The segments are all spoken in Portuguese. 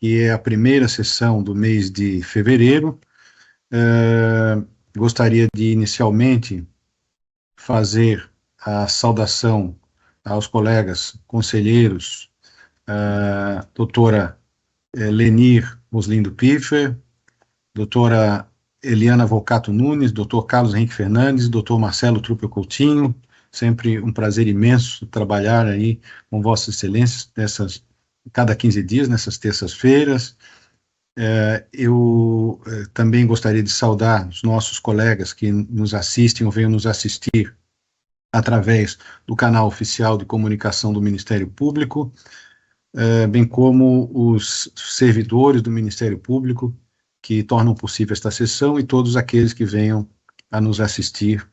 que é a primeira sessão do mês de fevereiro. Gostaria de, inicialmente, fazer a saudação aos colegas conselheiros, doutora Lenir Muslindo Piffer, doutora Eliana Volcato Nunes, doutor Carlos Henrique Fernandes, doutor Marcelo Truppel Coutinho. Sempre um prazer imenso trabalhar aí com Vossas Excelências cada 15 dias, nessas terças-feiras. Eu também gostaria de saudar os nossos colegas que nos assistem ou venham nos assistir através do canal oficial de comunicação do Ministério Público, bem como os servidores do Ministério Público que tornam possível esta sessão, e todos aqueles que venham a nos assistir,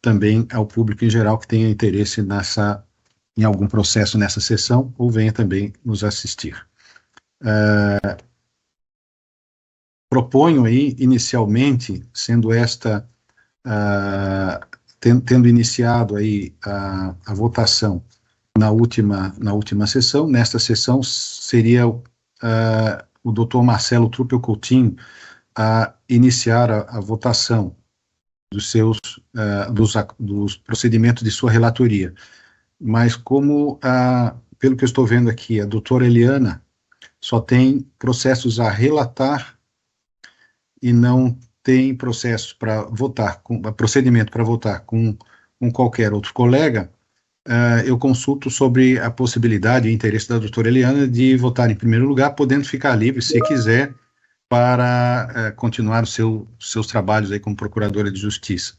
também ao público em geral que tenha interesse em algum processo nessa sessão, ou venha também nos assistir. Proponho aí, inicialmente, sendo esta, tendo iniciado aí a votação na última sessão, nesta sessão seria o doutor Marcelo Truppel Coutinho a iniciar a votação dos procedimentos de sua relatoria. Mas como, pelo que eu estou vendo aqui, a doutora Eliana só tem processos a relatar e não tem processo para votar, procedimento para votar com qualquer outro colega, eu consulto sobre a possibilidade e interesse da doutora Eliana de votar em primeiro lugar, podendo ficar livre, se quiser, para continuar os seus trabalhos aí como procuradora de justiça.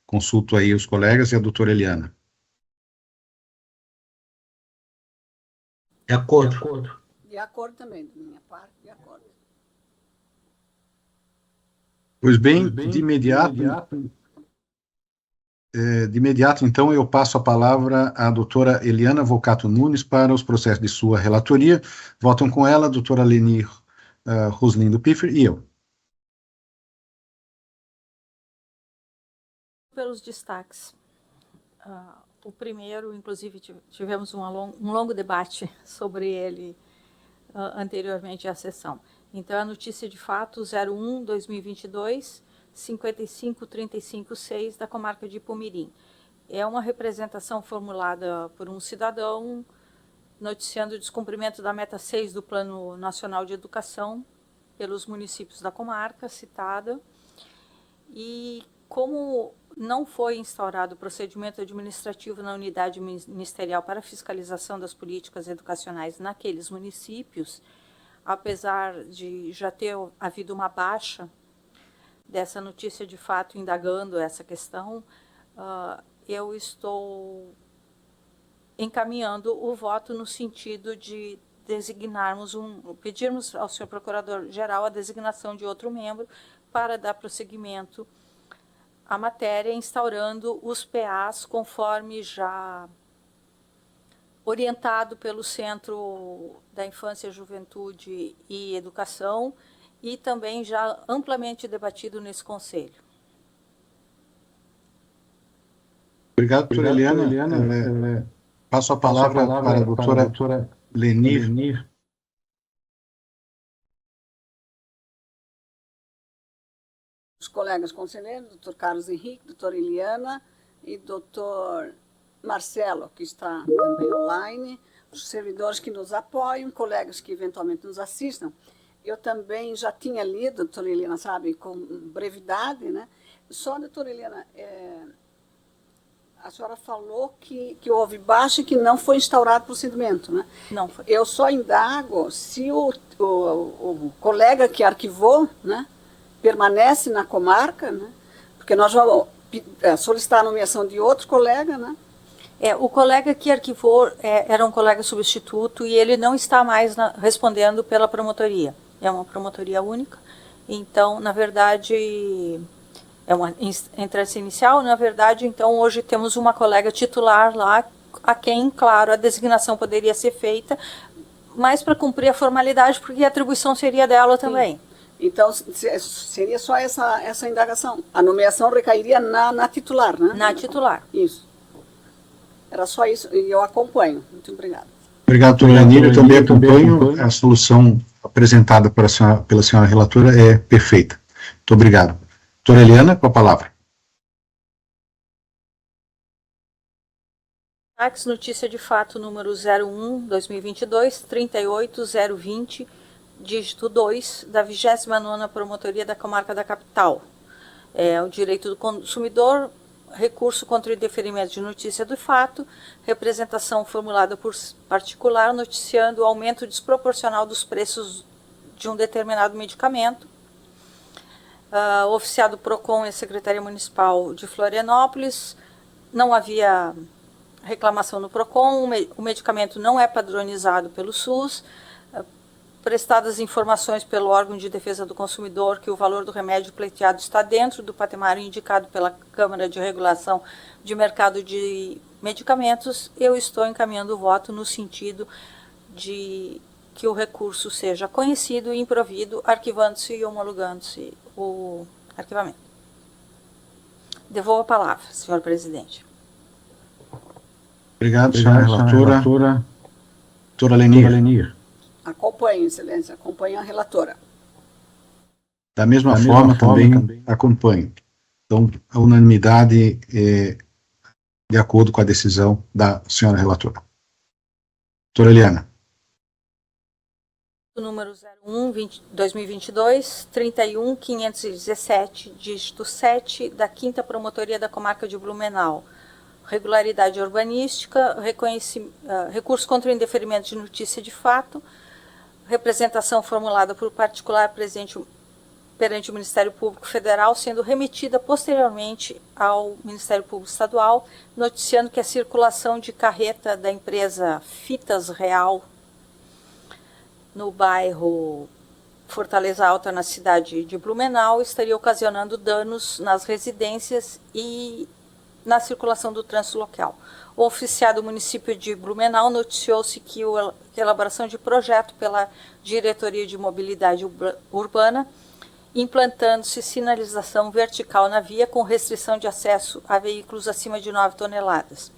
Consulto aí os colegas e a doutora Eliana. De acordo. De acordo também, da minha parte, de acordo. Pois bem, de imediato, então, eu passo a palavra à doutora Eliana Volcato Nunes para os processos de sua relatoria. Votam com ela a doutora Lenir Muslindo Piffer e eu. Pelos destaques. O primeiro, inclusive, tivemos um longo debate sobre ele anteriormente à sessão. Então, a notícia de fato 01/2022, 55.356 da comarca de Ipumirim. É uma representação formulada por um cidadão noticiando o descumprimento da meta 6 do Plano Nacional de Educação pelos municípios da comarca citada. E como não foi instaurado o procedimento administrativo na unidade ministerial para fiscalização das políticas educacionais naqueles municípios, apesar de já ter havido uma baixa dessa notícia de fato indagando essa questão, eu estou encaminhando o voto no sentido de pedirmos ao senhor Procurador-Geral a designação de outro membro para dar prosseguimento à matéria, instaurando os PAs conforme já orientado pelo Centro da Infância, Juventude e Educação e também já amplamente debatido nesse Conselho. Obrigado, doutora Eliana. Passo a palavra para a doutora Lenir. Os colegas conselheiros, doutor Carlos Henrique, doutora Eliana e doutor Marcelo, que está também online, os servidores que nos apoiam, colegas que eventualmente nos assistam. Eu também já tinha lido, doutora Eliana sabe, com brevidade, né? Só, doutora Eliana, a senhora falou que houve baixa e que não foi instaurado procedimento, né? Não foi. Eu só indago se o colega que arquivou, né, permanece na comarca, né? Porque nós vamos solicitar a nomeação de outro colega, né? O colega que arquivou era um colega substituto e ele não está mais respondendo pela promotoria. É uma promotoria única. Então, na verdade, é uma entrada inicial. Na verdade, então, hoje temos uma colega titular lá, a quem, claro, a designação poderia ser feita, mas para cumprir a formalidade, porque a atribuição seria dela também. Sim. Então, seria só essa indagação. A nomeação recairia na titular, né? Na titular. Isso. Era só isso, e eu acompanho. Muito obrigada. Obrigado, doutora Lenir. Eu também acompanho. A solução apresentada pela senhora relatora é perfeita. Muito obrigado. Doutora Eliana, com a palavra. Notícia de fato número 01/2022, 38020, dígito 2, da 29ª Promotoria da Comarca da Capital. O direito do consumidor, recurso contra o indeferimento de notícia do fato, representação formulada por particular noticiando o aumento desproporcional dos preços de um determinado medicamento. Oficiado PROCON e a Secretaria Municipal de Florianópolis, não havia reclamação no PROCON, o medicamento não é padronizado pelo SUS, prestadas informações pelo órgão de defesa do consumidor que o valor do remédio pleiteado está dentro do patamar indicado pela Câmara de Regulação de Mercado de Medicamentos, eu estou encaminhando o voto no sentido de que o recurso seja conhecido e improvido, arquivando-se e homologando-se o arquivamento. Devolvo a palavra, senhor presidente. Obrigado, senhora relatora. Doutora Lenir. Acompanho, excelência, acompanho a relatora. Da mesma forma, também acompanho. Então, a unanimidade é de acordo com a decisão da senhora relatora. Doutora Eliana. Número 01/2022, 31517, dígito 7, da 5ª Promotoria da Comarca de Blumenau. Regularidade urbanística, recurso contra o indeferimento de notícia de fato, representação formulada por particular perante o Ministério Público Federal, sendo remetida posteriormente ao Ministério Público Estadual, noticiando que a circulação de carreta da empresa Fitas Real no bairro Fortaleza Alta, na cidade de Blumenau, estaria ocasionando danos nas residências e na circulação do trânsito local. O oficiado do município de Blumenau noticiou-se que a elaboração de projeto pela Diretoria de Mobilidade Urbana, implantando-se sinalização vertical na via com restrição de acesso a veículos acima de 9 toneladas.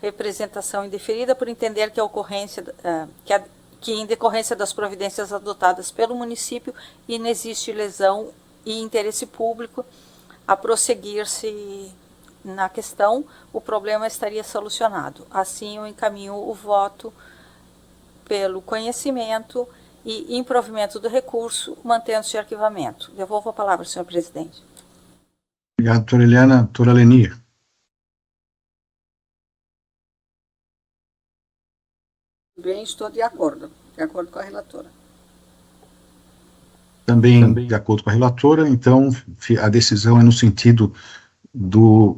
Representação indeferida por entender que em decorrência das providências adotadas pelo município inexiste lesão e interesse público a prosseguir-se na questão, o problema estaria solucionado. Assim, eu encaminho o voto pelo conhecimento e improvimento do recurso, mantendo-se o arquivamento. Devolvo a palavra, senhor presidente. Obrigado, doutora Eliana. Doutora Lenir. Bem, estou de acordo com a relatora. Também de acordo com a relatora, então a decisão é no sentido do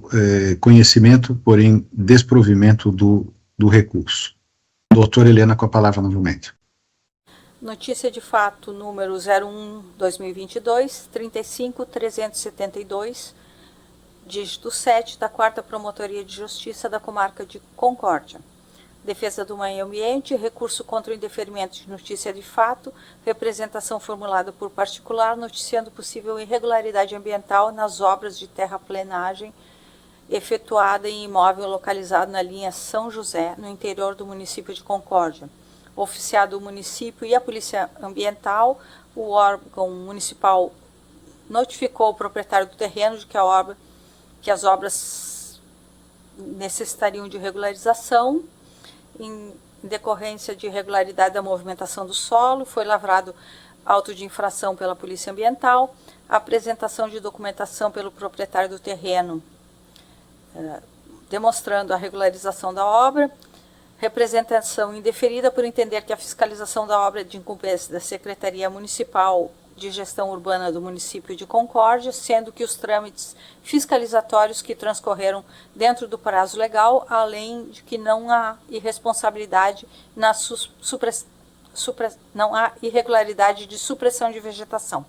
conhecimento, porém desprovimento do recurso. Doutora Eliana, com a palavra novamente. Notícia de fato número 01/2022, 35372, dígito 7, da 4ª Promotoria de Justiça da Comarca de Concórdia. Defesa do Meio Ambiente, recurso contra o indeferimento de notícia de fato, representação formulada por particular, noticiando possível irregularidade ambiental nas obras de terraplenagem efetuada em imóvel localizado na linha São José, no interior do município de Concórdia. Oficiado o município e a Polícia Ambiental, o órgão municipal notificou o proprietário do terreno de que as obras necessitariam de regularização. Em decorrência de irregularidade da movimentação do solo, foi lavrado auto de infração pela Polícia Ambiental, apresentação de documentação pelo proprietário do terreno, demonstrando a regularização da obra, representação indeferida por entender que a fiscalização da obra é de incumbência da Secretaria Municipal de Gestão Urbana do município de Concórdia, sendo que os trâmites fiscalizatórios que transcorreram dentro do prazo legal, além de que não há irresponsabilidade não há irregularidade de supressão de vegetação.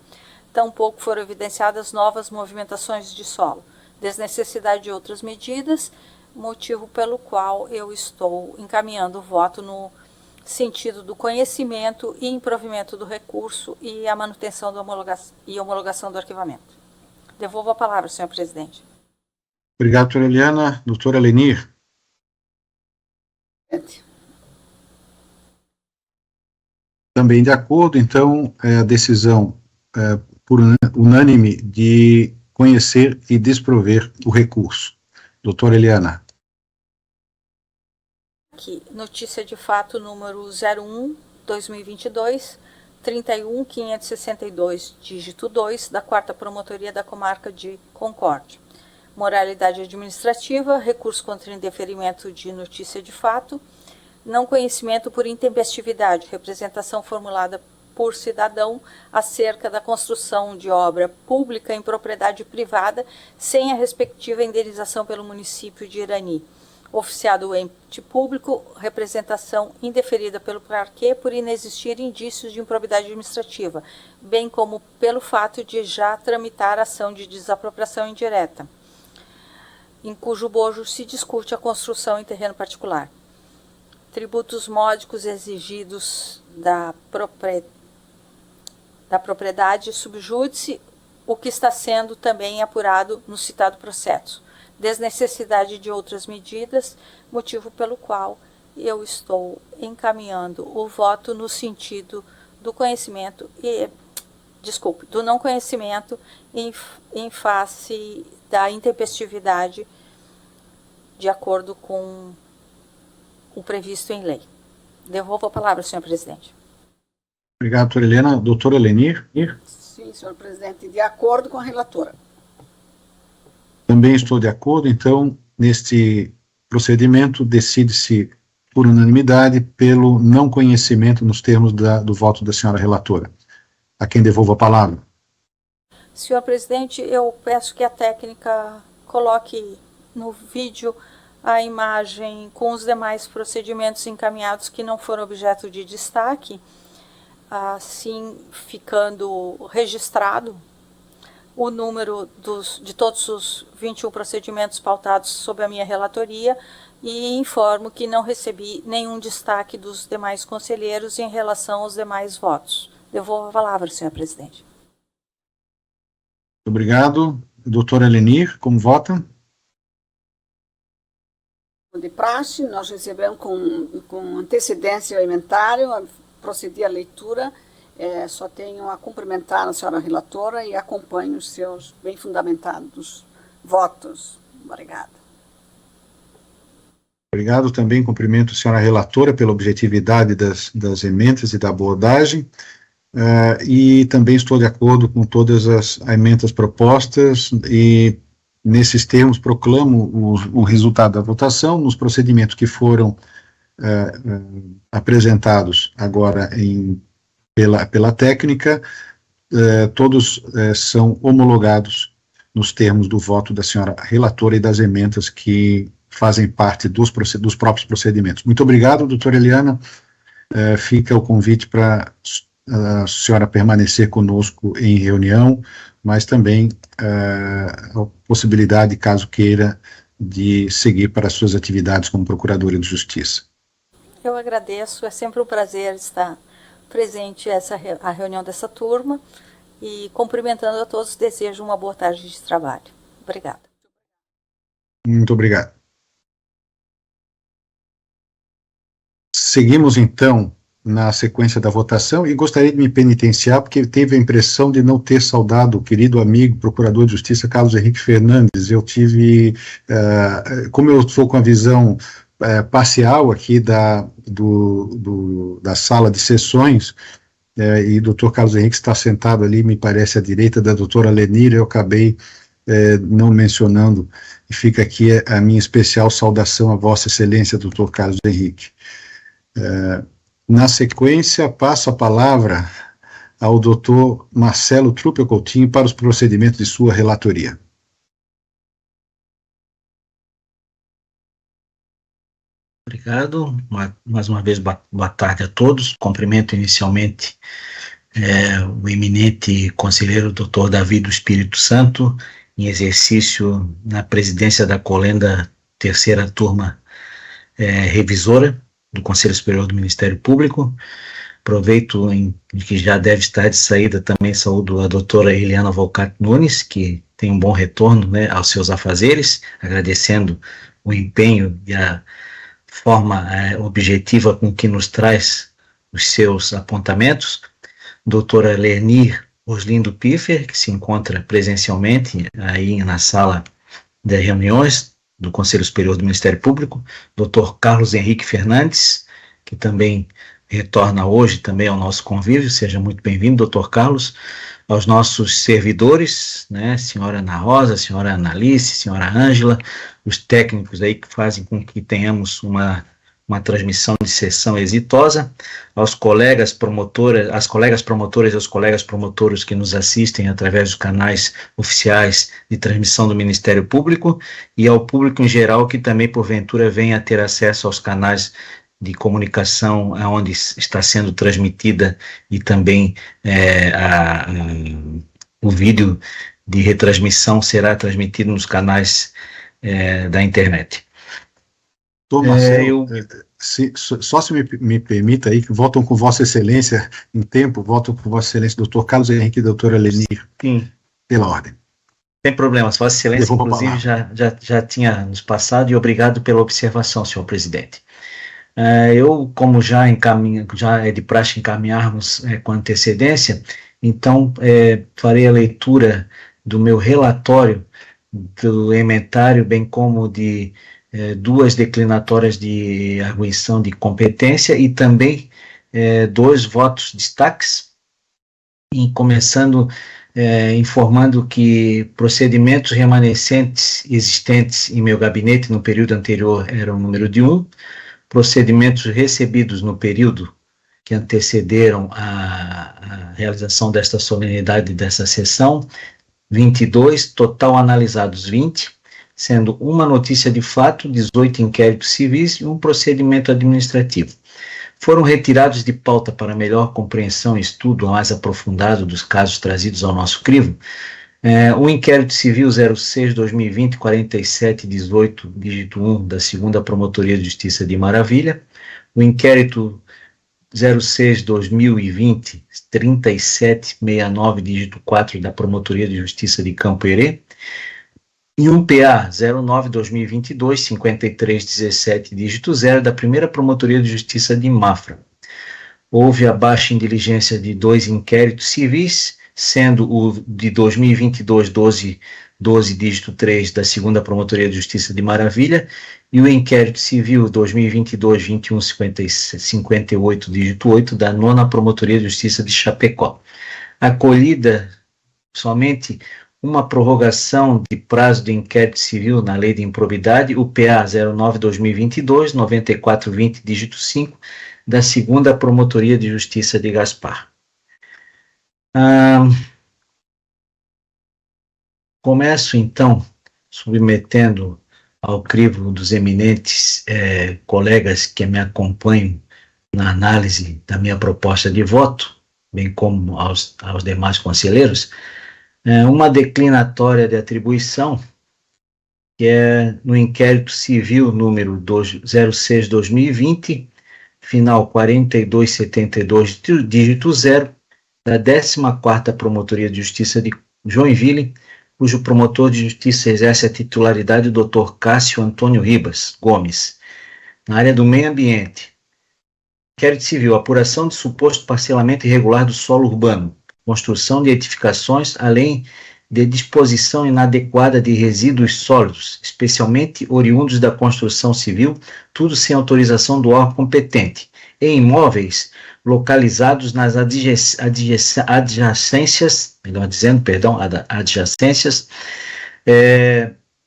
Tampouco foram evidenciadas novas movimentações de solo, desnecessidade de outras medidas, motivo pelo qual eu estou encaminhando o voto no sentido do conhecimento e improvimento do recurso e a manutenção e homologação do arquivamento. Devolvo a palavra, senhor presidente. Obrigado, doutora Eliana. Doutora Lenir. Também de acordo, então, a decisão por unânime de conhecer e desprover o recurso. Doutora Eliana. Aqui, notícia de fato número 01/2022, 31.562, dígito 2, da 4ª Promotoria da Comarca de Concórdia. Moralidade administrativa, recurso contra indeferimento de notícia de fato, não conhecimento por intempestividade, representação formulada por cidadão acerca da construção de obra pública em propriedade privada sem a respectiva indenização pelo município de Irani. Oficiado o ente público, representação indeferida pelo parquê por inexistir indícios de improbidade administrativa, bem como pelo fato de já tramitar ação de desapropriação indireta, em cujo bojo se discute a construção em terreno particular. Tributos módicos exigidos da propriedade subjúdice, o que está sendo também apurado no citado processo. Desnecessidade de outras medidas, motivo pelo qual eu estou encaminhando o voto no sentido do conhecimento do não conhecimento em face da intempestividade, de acordo com o previsto em lei. Devolvo a palavra, senhor presidente. Obrigado, doutora Helena. Doutora Lenir? Sim, senhor presidente, de acordo com a relatora. Também estou de acordo, então, neste procedimento, decide-se por unanimidade pelo não conhecimento nos termos do voto da senhora relatora. A quem devolvo a palavra. Senhor presidente, eu peço que a técnica coloque no vídeo a imagem com os demais procedimentos encaminhados que não foram objeto de destaque, assim ficando registrado o número de todos os 21 procedimentos pautados sob a minha relatoria, e informo que não recebi nenhum destaque dos demais conselheiros em relação aos demais votos. Devolvo a palavra, senhor presidente. Obrigado. Doutora Lenir, como vota? De praxe, nós recebemos com antecedência o inventário, procedi à leitura, só tenho a cumprimentar a senhora relatora e acompanho os seus bem fundamentados votos. Obrigada. Obrigado, também cumprimento a senhora relatora pela objetividade das emendas e da abordagem, e também estou de acordo com todas as emendas propostas, e nesses termos proclamo o resultado da votação nos procedimentos que foram apresentados agora pela técnica, todos são homologados nos termos do voto da senhora relatora e das emendas que fazem parte dos próprios procedimentos. Muito obrigado, doutora Eliana. Fica o convite para a senhora permanecer conosco em reunião, mas também a possibilidade, caso queira, de seguir para as suas atividades como procuradora de justiça. Eu agradeço, é sempre um prazer estar presente a reunião dessa turma, e cumprimentando a todos, desejo uma boa tarde de trabalho. Obrigada. Muito obrigado. Seguimos, então, na sequência da votação, e gostaria de me penitenciar, porque teve a impressão de não ter saudado o querido amigo, procurador de justiça, Carlos Henrique Fernandes. Eu tive, como eu estou com a visão parcial aqui da sala de sessões, e o doutor Carlos Henrique está sentado ali, me parece, à direita da doutora Lenir, eu acabei não mencionando, e fica aqui a minha especial saudação a Vossa Excelência, doutor Carlos Henrique. Na sequência, passo a palavra ao doutor Marcelo Truppel Coutinho para os procedimentos de sua relatoria. Obrigado. Mais uma vez, boa tarde a todos. Cumprimento inicialmente o eminente conselheiro doutor Davi do Espírito Santo, em exercício na presidência da Colenda, terceira turma revisora do Conselho Superior do Ministério Público. Aproveito que já deve estar de saída, também saúdo a doutora Eliana Volcat Nunes, que tem um bom retorno, né, aos seus afazeres, agradecendo o empenho e a forma objetiva com que nos traz os seus apontamentos. Doutora Lenir Oslindo Piffer, que se encontra presencialmente aí na sala de reuniões do Conselho Superior do Ministério Público, Dr. Carlos Henrique Fernandes, que também retorna hoje também ao nosso convívio, seja muito bem-vindo, Dr. Carlos, aos nossos servidores, né, senhora Ana Rosa, senhora Analice, senhora Ângela, os técnicos aí que fazem com que tenhamos uma transmissão de sessão exitosa, aos colegas promotoras, às colegas promotoras e aos colegas promotores que nos assistem através dos canais oficiais de transmissão do Ministério Público e ao público em geral que também, porventura, venha a ter acesso aos canais de comunicação onde está sendo transmitida e também o vídeo de retransmissão será transmitido nos canais da internet. Marcelo, só se me permita aí, que voltam com Vossa Excelência em tempo, voltam com Vossa Excelência, doutor Carlos Henrique e doutora Lenir, pela ordem. Sem problemas, Vossa Excelência, inclusive, já tinha nos passado, e obrigado pela observação, senhor presidente. Eu, como já é de praxe encaminharmos com antecedência, então farei a leitura do meu relatório do ementário, bem como de duas declinatórias de arguição de competência e também 2 votos destaques, e começando informando que procedimentos remanescentes existentes em meu gabinete no período anterior eram o número de 1, procedimentos recebidos no período que antecederam a realização desta solenidade dessa sessão, 22, total analisados 20, sendo uma notícia de fato, 18 inquéritos civis e um procedimento administrativo. Foram retirados de pauta para melhor compreensão e estudo mais aprofundado dos casos trazidos ao nosso crivo, o inquérito civil 06-2020, 4718, dígito 1, da 2ª Promotoria de Justiça de Maravilha, o inquérito 06-2020, 3769, dígito 4, da Promotoria de Justiça de Campo Herê, e um PA 09-2022, 5317, dígito 0, da 1ª Promotoria de Justiça de Mafra. Houve a baixa em diligência de 2 inquéritos civis, sendo o de 2022, 12, dígito 3, da 2ª Promotoria de Justiça de Maravilha, e o inquérito civil 2022, 21, 58, dígito 8, da 9ª Promotoria de Justiça de Chapecó. Acolhida somente uma prorrogação de prazo do inquérito civil na lei de improbidade, o PA 09-2022, 9420, dígito 5, da 2ª Promotoria de Justiça de Gaspar. Começo, então, submetendo ao crivo dos eminentes colegas que me acompanham na análise da minha proposta de voto, bem como aos demais conselheiros, uma declinatória de atribuição, que é no inquérito civil número 06-2020, final 4272, dígito 0, da 14ª Promotoria de Justiça de Joinville, cujo promotor de justiça exerce a titularidade do Dr. Cássio Antônio Ribas Gomes, na área do meio ambiente. Inquérito civil, apuração de suposto parcelamento irregular do solo urbano, construção de edificações, além de disposição inadequada de resíduos sólidos, especialmente oriundos da construção civil, tudo sem autorização do órgão competente, em imóveis localizados nas adjacências,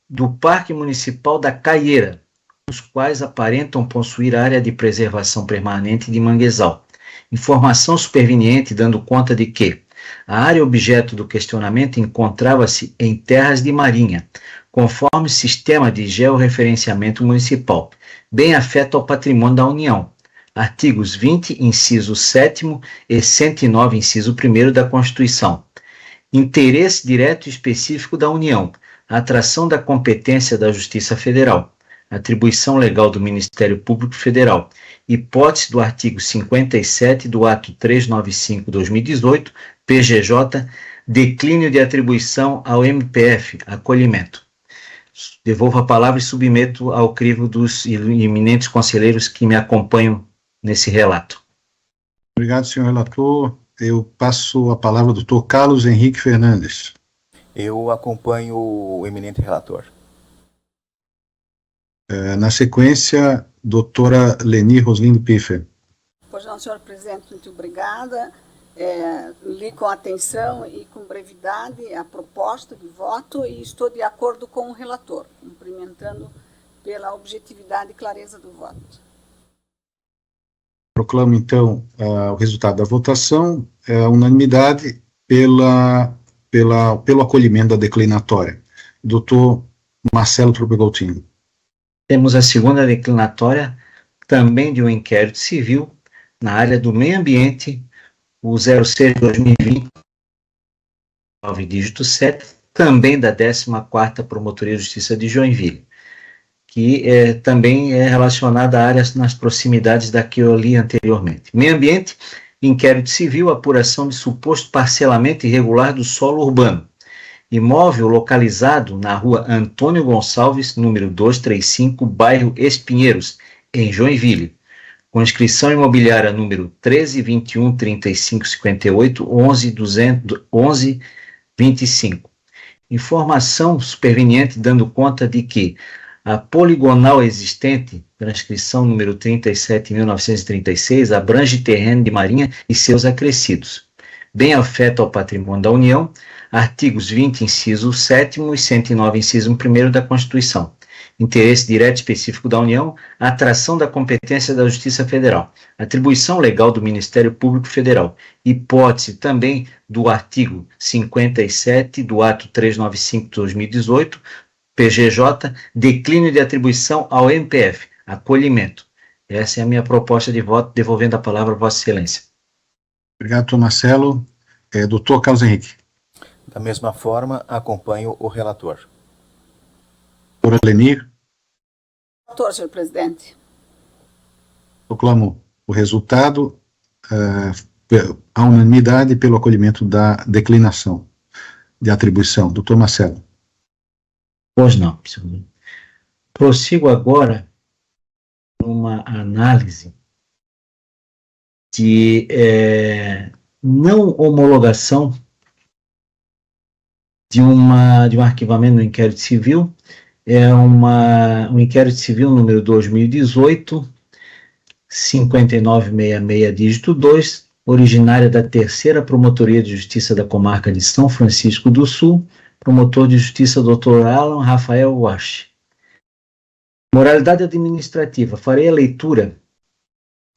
do Parque Municipal da Caieira, os quais aparentam possuir área de preservação permanente de manguezal. Informação superveniente dando conta de que a área objeto do questionamento encontrava-se em terras de marinha, conforme sistema de georreferenciamento municipal, bem afeto ao patrimônio da União. Artigos 20, inciso 7º e 109, inciso 1º da Constituição. Interesse direto e específico da União, atração da competência da Justiça Federal, atribuição legal do Ministério Público Federal, hipótese do artigo 57 do ato 395/2018, PGJ, declínio de atribuição ao MPF, acolhimento. Devolvo a palavra e submeto ao crivo dos eminentes conselheiros que me acompanham nesse relato. Obrigado, senhor relator. Eu passo a palavra ao doutor Carlos Henrique Fernandes. Eu acompanho o eminente relator. Na sequência, doutora Leni Roslindo Piffer. Pois não, senhor presidente, muito obrigada. Li com atenção e com brevidade a proposta de voto e estou de acordo com o relator, cumprimentando pela objetividade e clareza do voto. Proclamo, então, o resultado da votação, unanimidade pelo acolhimento da declinatória. Doutor Marcelo Trupegoltin. Temos a segunda declinatória, também de um inquérito civil, na área do meio ambiente, o 06-2020, 9 dígito 7, também da 14ª Promotoria de Justiça de Joinville, que também é relacionada a áreas nas proximidades da que eu li anteriormente. Meio ambiente, inquérito civil, apuração de suposto parcelamento irregular do solo urbano. Imóvel localizado na rua Antônio Gonçalves, número 235, bairro Espinheiros, em Joinville, com inscrição imobiliária número 13.21.35.58.11.211.25. Informação superveniente dando conta de que a poligonal existente, transcrição número 37.936, abrange terreno de Marinha e seus acrescidos. Bem afeto ao patrimônio da União, artigos 20, inciso 7º e 109, inciso 1º da Constituição. Interesse direto específico da União, atração da competência da Justiça Federal, atribuição legal do Ministério Público Federal, hipótese também do artigo 57 do ato 395 de 2018, PGJ, declínio de atribuição ao MPF, acolhimento. Essa é a minha proposta de voto, devolvendo a palavra a Vossa Excelência. Obrigado, doutor Marcelo. Doutor Carlos Henrique. Da mesma forma, acompanho o relator. Doutora Leni. Relator, senhor presidente. Proclamo o resultado, a unanimidade pelo acolhimento da declinação de atribuição. Doutor Marcelo. Pois não, senhor. Prossigo agora uma análise de não homologação de um arquivamento no inquérito civil. É um inquérito civil número 2018, 5966, dígito 2, originária da 3ª Promotoria de Justiça da Comarca de São Francisco do Sul, promotor de justiça Dr. Alan Rafael Wasch. Moralidade administrativa. Farei a leitura,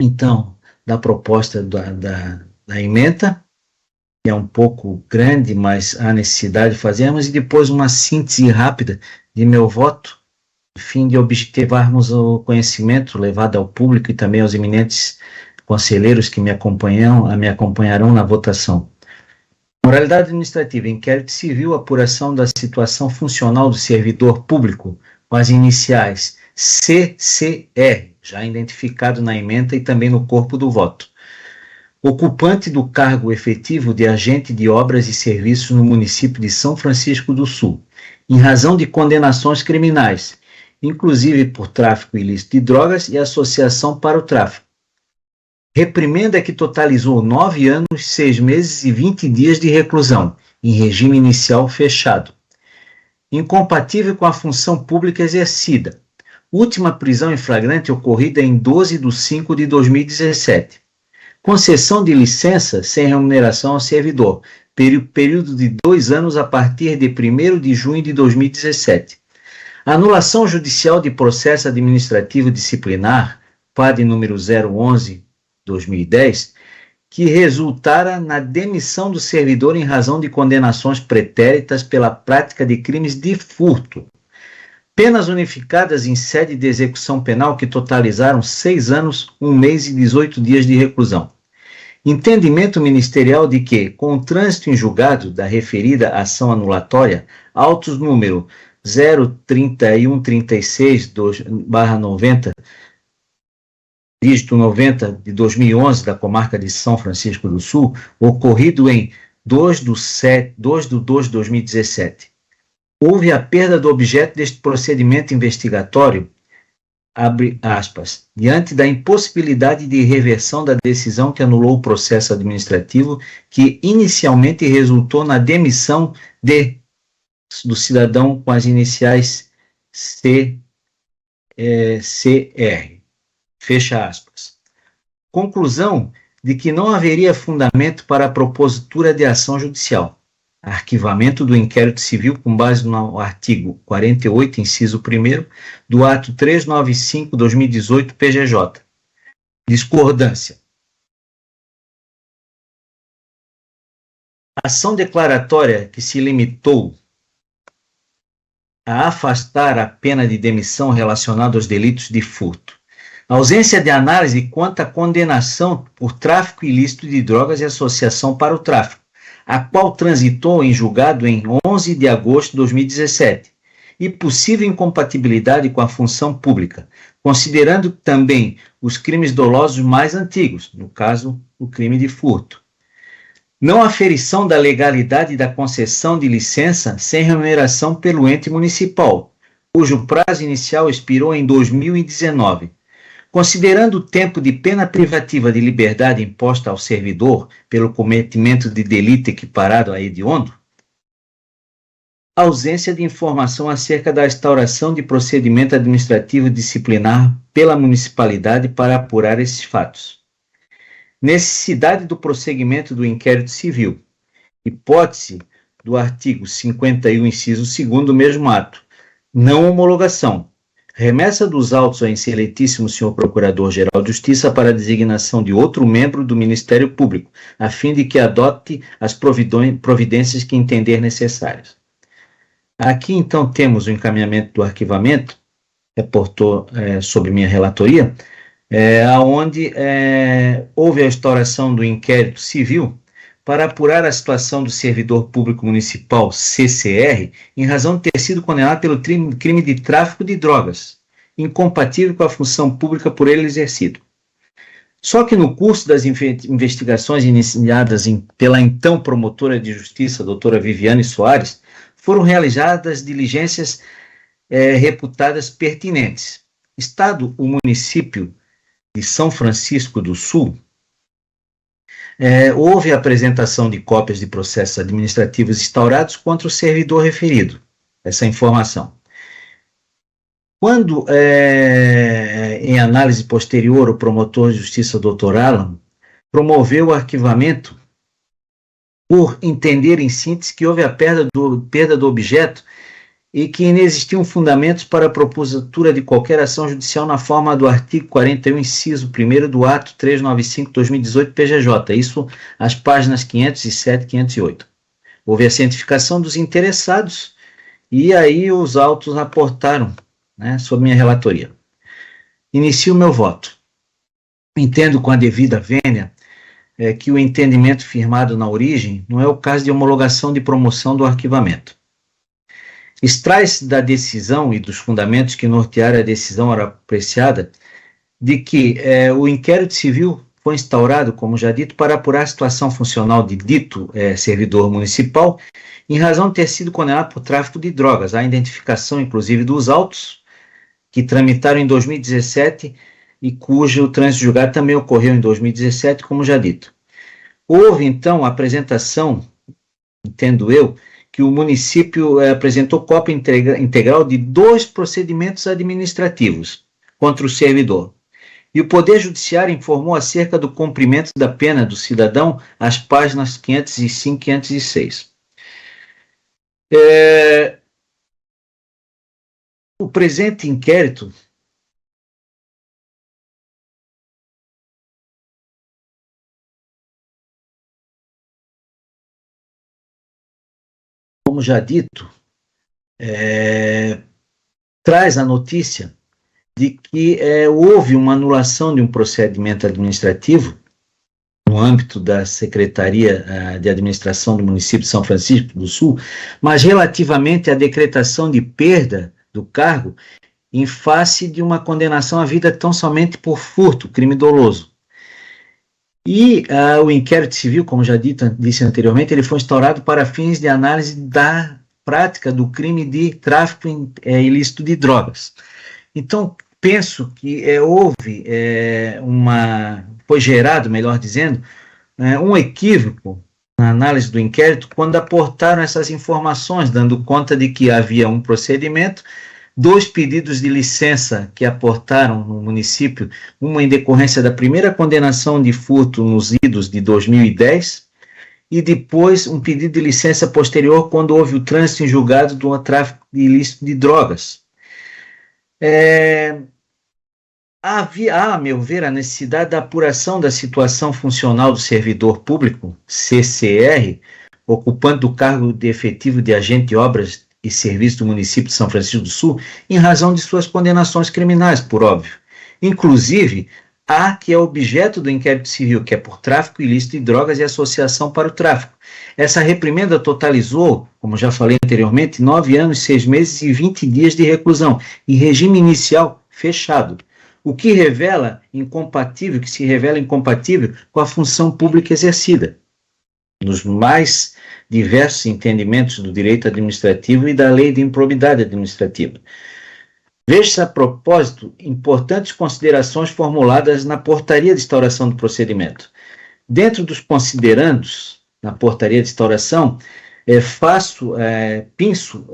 então, da proposta da ementa, que é um pouco grande, mas há necessidade de fazermos, e depois uma síntese rápida de meu voto, a fim de objetivarmos o conhecimento levado ao público e também aos eminentes conselheiros que me acompanharão na votação. Moralidade administrativa, inquérito civil, apuração da situação funcional do servidor público, com as iniciais CCR, já identificado na ementa e também no corpo do voto. Ocupante do cargo efetivo de agente de obras e serviços no município de São Francisco do Sul, em razão de condenações criminais, inclusive por tráfico ilícito de drogas e associação para o tráfico. Reprimenda que totalizou 9 anos, 6 meses e 20 dias de reclusão, em regime inicial fechado. Incompatível com a função pública exercida. Última prisão em flagrante ocorrida em 12/5/2017. Concessão de licença sem remuneração ao servidor, período de 2 anos a partir de 1º de junho de 2017. Anulação judicial de processo administrativo disciplinar, PAD número 011/2010, que resultara na demissão do servidor em razão de condenações pretéritas pela prática de crimes de furto. Penas unificadas em sede de execução penal que totalizaram 6 anos, 1 mês e 18 dias de reclusão. Entendimento ministerial de que, com o trânsito em julgado da referida ação anulatória, autos número 03136/90, dígito 90 de 2011 da comarca de São Francisco do Sul, ocorrido em 2/2/2017. Houve a perda do objeto deste procedimento investigatório abre aspas, diante da impossibilidade de reversão da decisão que anulou o processo administrativo que inicialmente resultou na demissão do cidadão com as iniciais CR. Fecha aspas. Conclusão de que não haveria fundamento para a propositura de ação judicial. Arquivamento do inquérito civil com base no artigo 48, inciso 1º, do ato 395/2018 PGJ. Discordância. Ação declaratória que se limitou a afastar a pena de demissão relacionada aos delitos de furto. Ausência de análise quanto à condenação por tráfico ilícito de drogas e associação para o tráfico, a qual transitou em julgado em 11 de agosto de 2017, e possível incompatibilidade com a função pública, considerando também os crimes dolosos mais antigos, no caso, o crime de furto. Não aferição da legalidade da concessão de licença sem remuneração pelo ente municipal, cujo prazo inicial expirou em 2019. Considerando o tempo de pena privativa de liberdade imposta ao servidor pelo cometimento de delito equiparado a hediondo, ausência de informação acerca da instauração de procedimento administrativo disciplinar pela municipalidade para apurar esses fatos. Necessidade do prosseguimento do inquérito civil. Hipótese do artigo 51, inciso 2º do mesmo ato. Não homologação. Remessa dos autos ao excelentíssimo senhor Procurador-Geral de Justiça para a designação de outro membro do Ministério Público, a fim de que adote as providências que entender necessárias. Aqui, então, temos o encaminhamento do arquivamento, reportou sobre minha relatoria, onde houve a instauração do inquérito civil para apurar a situação do servidor público municipal, CCR, em razão de ter sido condenado pelo crime de tráfico de drogas, incompatível com a função pública por ele exercido. Só que no curso das investigações iniciadas pela então promotora de justiça, doutora Viviane Soares, foram realizadas diligências reputadas pertinentes. Estado o município de São Francisco do Sul, houve a apresentação de cópias de processos administrativos instaurados contra o servidor referido, essa informação. Quando, em análise posterior, o promotor de justiça, Dr. Alan, promoveu o arquivamento por entender, em síntese, que houve a perda do objeto e que inexistiam fundamentos para a propositura de qualquer ação judicial na forma do artigo 41, inciso 1º do ato 395/2018 PGJ, isso às páginas 507 e 508. Houve a cientificação dos interessados e aí os autos aportaram, sobre minha relatoria. Inicio o meu voto. Entendo com a devida vênia que o entendimento firmado na origem não é o caso de homologação de promoção do arquivamento. Extrai-se da decisão e dos fundamentos que nortearam a decisão ora apreciada de que o inquérito civil foi instaurado, como já dito, para apurar a situação funcional de dito servidor municipal em razão de ter sido condenado por tráfico de drogas. Há identificação, inclusive, dos autos que tramitaram em 2017 e cujo trânsito julgado também ocorreu em 2017, como já dito. Houve, então, a apresentação, entendo eu, que o município apresentou cópia integral de 2 procedimentos administrativos contra o servidor. E o Poder Judiciário informou acerca do cumprimento da pena do cidadão às páginas 505 e 506. O presente inquérito como já dito, traz a notícia de que houve uma anulação de um procedimento administrativo no âmbito da Secretaria de Administração do município de São Francisco do Sul, mas relativamente à decretação de perda do cargo em face de uma condenação à vida tão somente por furto, crime doloso. E o inquérito civil, como já disse anteriormente, ele foi instaurado para fins de análise da prática do crime de tráfico ilícito de drogas. Então, penso que foi gerado, melhor dizendo, um equívoco na análise do inquérito quando aportaram essas informações, dando conta de que havia um procedimento, 2 pedidos de licença que aportaram no município, uma em decorrência da primeira condenação de furto nos idos de 2010, e depois um pedido de licença posterior quando houve o trânsito em julgado do tráfico ilícito de drogas. Havia, a meu ver, a necessidade da apuração da situação funcional do servidor público, CCR, ocupante do cargo de efetivo de agente de obras e serviços do município de São Francisco do Sul, em razão de suas condenações criminais, por óbvio. Inclusive, a que é objeto do inquérito civil, que é por tráfico ilícito de drogas e associação para o tráfico. Essa reprimenda totalizou, como já falei anteriormente, 9 anos, 6 meses e 20 dias de reclusão, em regime inicial fechado, o que se revela incompatível com a função pública exercida, nos mais diversos entendimentos do direito administrativo e da lei de improbidade administrativa. Veja-se a propósito importantes considerações formuladas na portaria de instauração do procedimento. Dentro dos considerandos, na portaria de instauração, pinço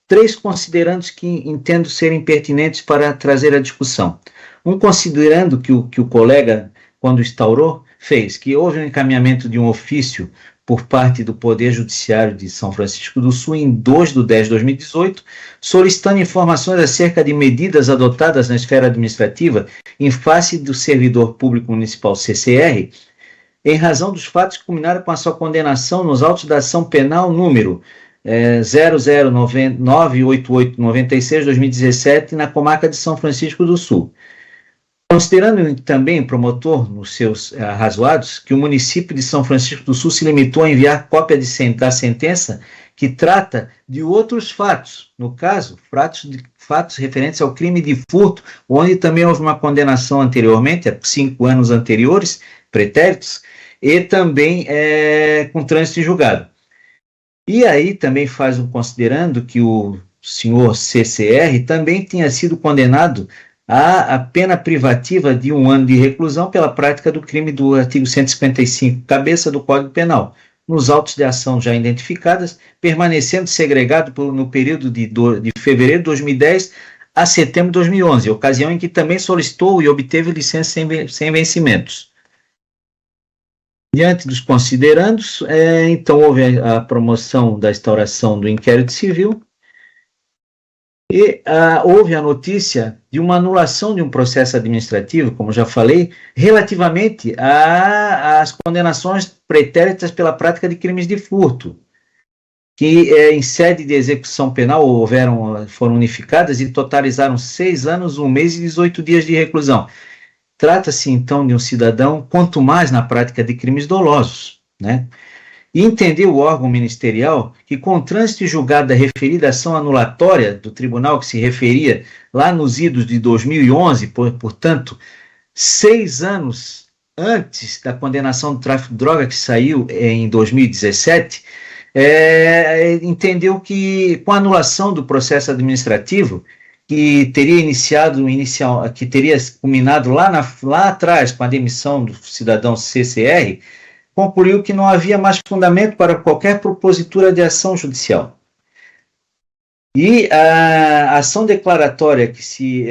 3 considerandos que entendo serem pertinentes para trazer a discussão. Um considerando que o colega, quando instaurou, fez, que houve um encaminhamento de um ofício por parte do Poder Judiciário de São Francisco do Sul em 2 de 10 de 2018, solicitando informações acerca de medidas adotadas na esfera administrativa em face do servidor público municipal CCR, em razão dos fatos que culminaram com a sua condenação nos autos da ação penal número 00988996-2017 na comarca de São Francisco do Sul. Considerando também o promotor, nos seus arrazoados, que o município de São Francisco do Sul se limitou a enviar cópia da sentença que trata de outros fatos, no caso, fatos referentes ao crime de furto, onde também houve uma condenação anteriormente, há 5 anos anteriores, pretéritos, e também com trânsito em julgado. E aí também faz um considerando que o senhor CCR também tinha sido condenado a pena privativa de 1 ano de reclusão pela prática do crime do artigo 155, cabeça do Código Penal, nos autos de ação já identificadas, permanecendo segregado no período de fevereiro de 2010 a setembro de 2011, ocasião em que também solicitou e obteve licença sem vencimentos. Diante dos considerandos, então houve a promoção da instauração do inquérito civil, e houve a notícia de uma anulação de um processo administrativo, como já falei, relativamente às condenações pretéritas pela prática de crimes de furto, que em sede de execução penal foram unificadas e totalizaram 6 anos, 1 mês e 18 dias de reclusão. Trata-se, então, de um cidadão, quanto mais na prática de crimes dolosos, né? E entendeu o órgão ministerial que, com o trânsito e julgado da referida ação anulatória do tribunal que se referia lá nos idos de 2011, portanto, 6 anos antes da condenação do tráfico de droga que saiu em 2017, entendeu que, com a anulação do processo administrativo, que teria que teria culminado lá atrás com a demissão do cidadão CCR, concluiu que não havia mais fundamento para qualquer propositura de ação judicial. E a ação declaratória que se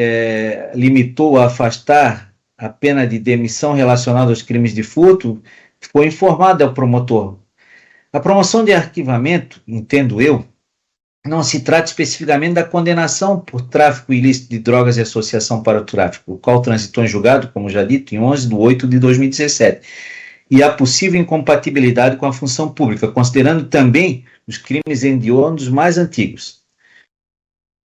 limitou a afastar a pena de demissão relacionada aos crimes de furto foi informada ao promotor. A promoção de arquivamento, entendo eu, não se trata especificamente da condenação por tráfico ilícito de drogas e associação para o tráfico, o qual transitou em julgado, como já dito, em 11 de 8 de 2017. E a possível incompatibilidade com a função pública, considerando também os crimes hediondos mais antigos.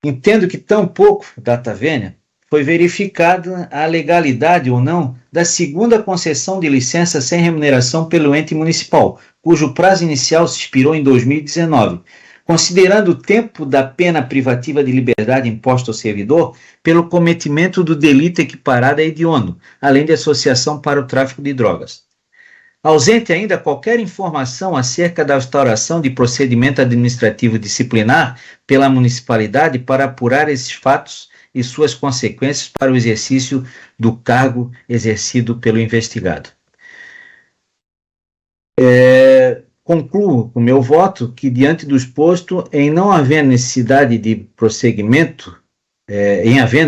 Entendo que tampouco, data vênia, foi verificada a legalidade ou não da segunda concessão de licença sem remuneração pelo ente municipal, cujo prazo inicial se expirou em 2019, considerando o tempo da pena privativa de liberdade imposta ao servidor pelo cometimento do delito equiparado a hediondo, além de associação para o tráfico de drogas. Ausente ainda qualquer informação acerca da instauração de procedimento administrativo disciplinar pela municipalidade para apurar esses fatos e suas consequências para o exercício do cargo exercido pelo investigado. Concluo o meu voto que, diante do exposto, em não haver necessidade de prosseguimento,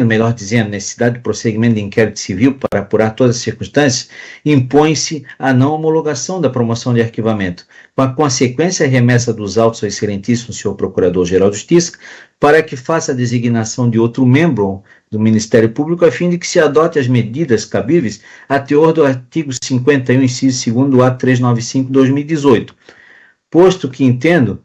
melhor dizendo, necessidade de prosseguimento de inquérito civil para apurar todas as circunstâncias, impõe-se a não homologação da promoção de arquivamento, com a consequência remessa dos autos ao excelentíssimo senhor Procurador-Geral de Justiça, para que faça a designação de outro membro do Ministério Público, a fim de que se adote as medidas cabíveis a teor do artigo 51, inciso 2º do ato 395/2018, posto que entendo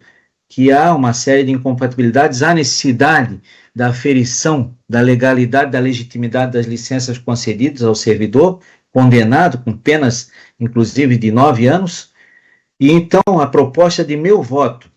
que há uma série de incompatibilidades, há necessidade da aferição da legalidade, da legitimidade das licenças concedidas ao servidor, condenado com penas, inclusive, de 9 anos, e então a proposta de meu voto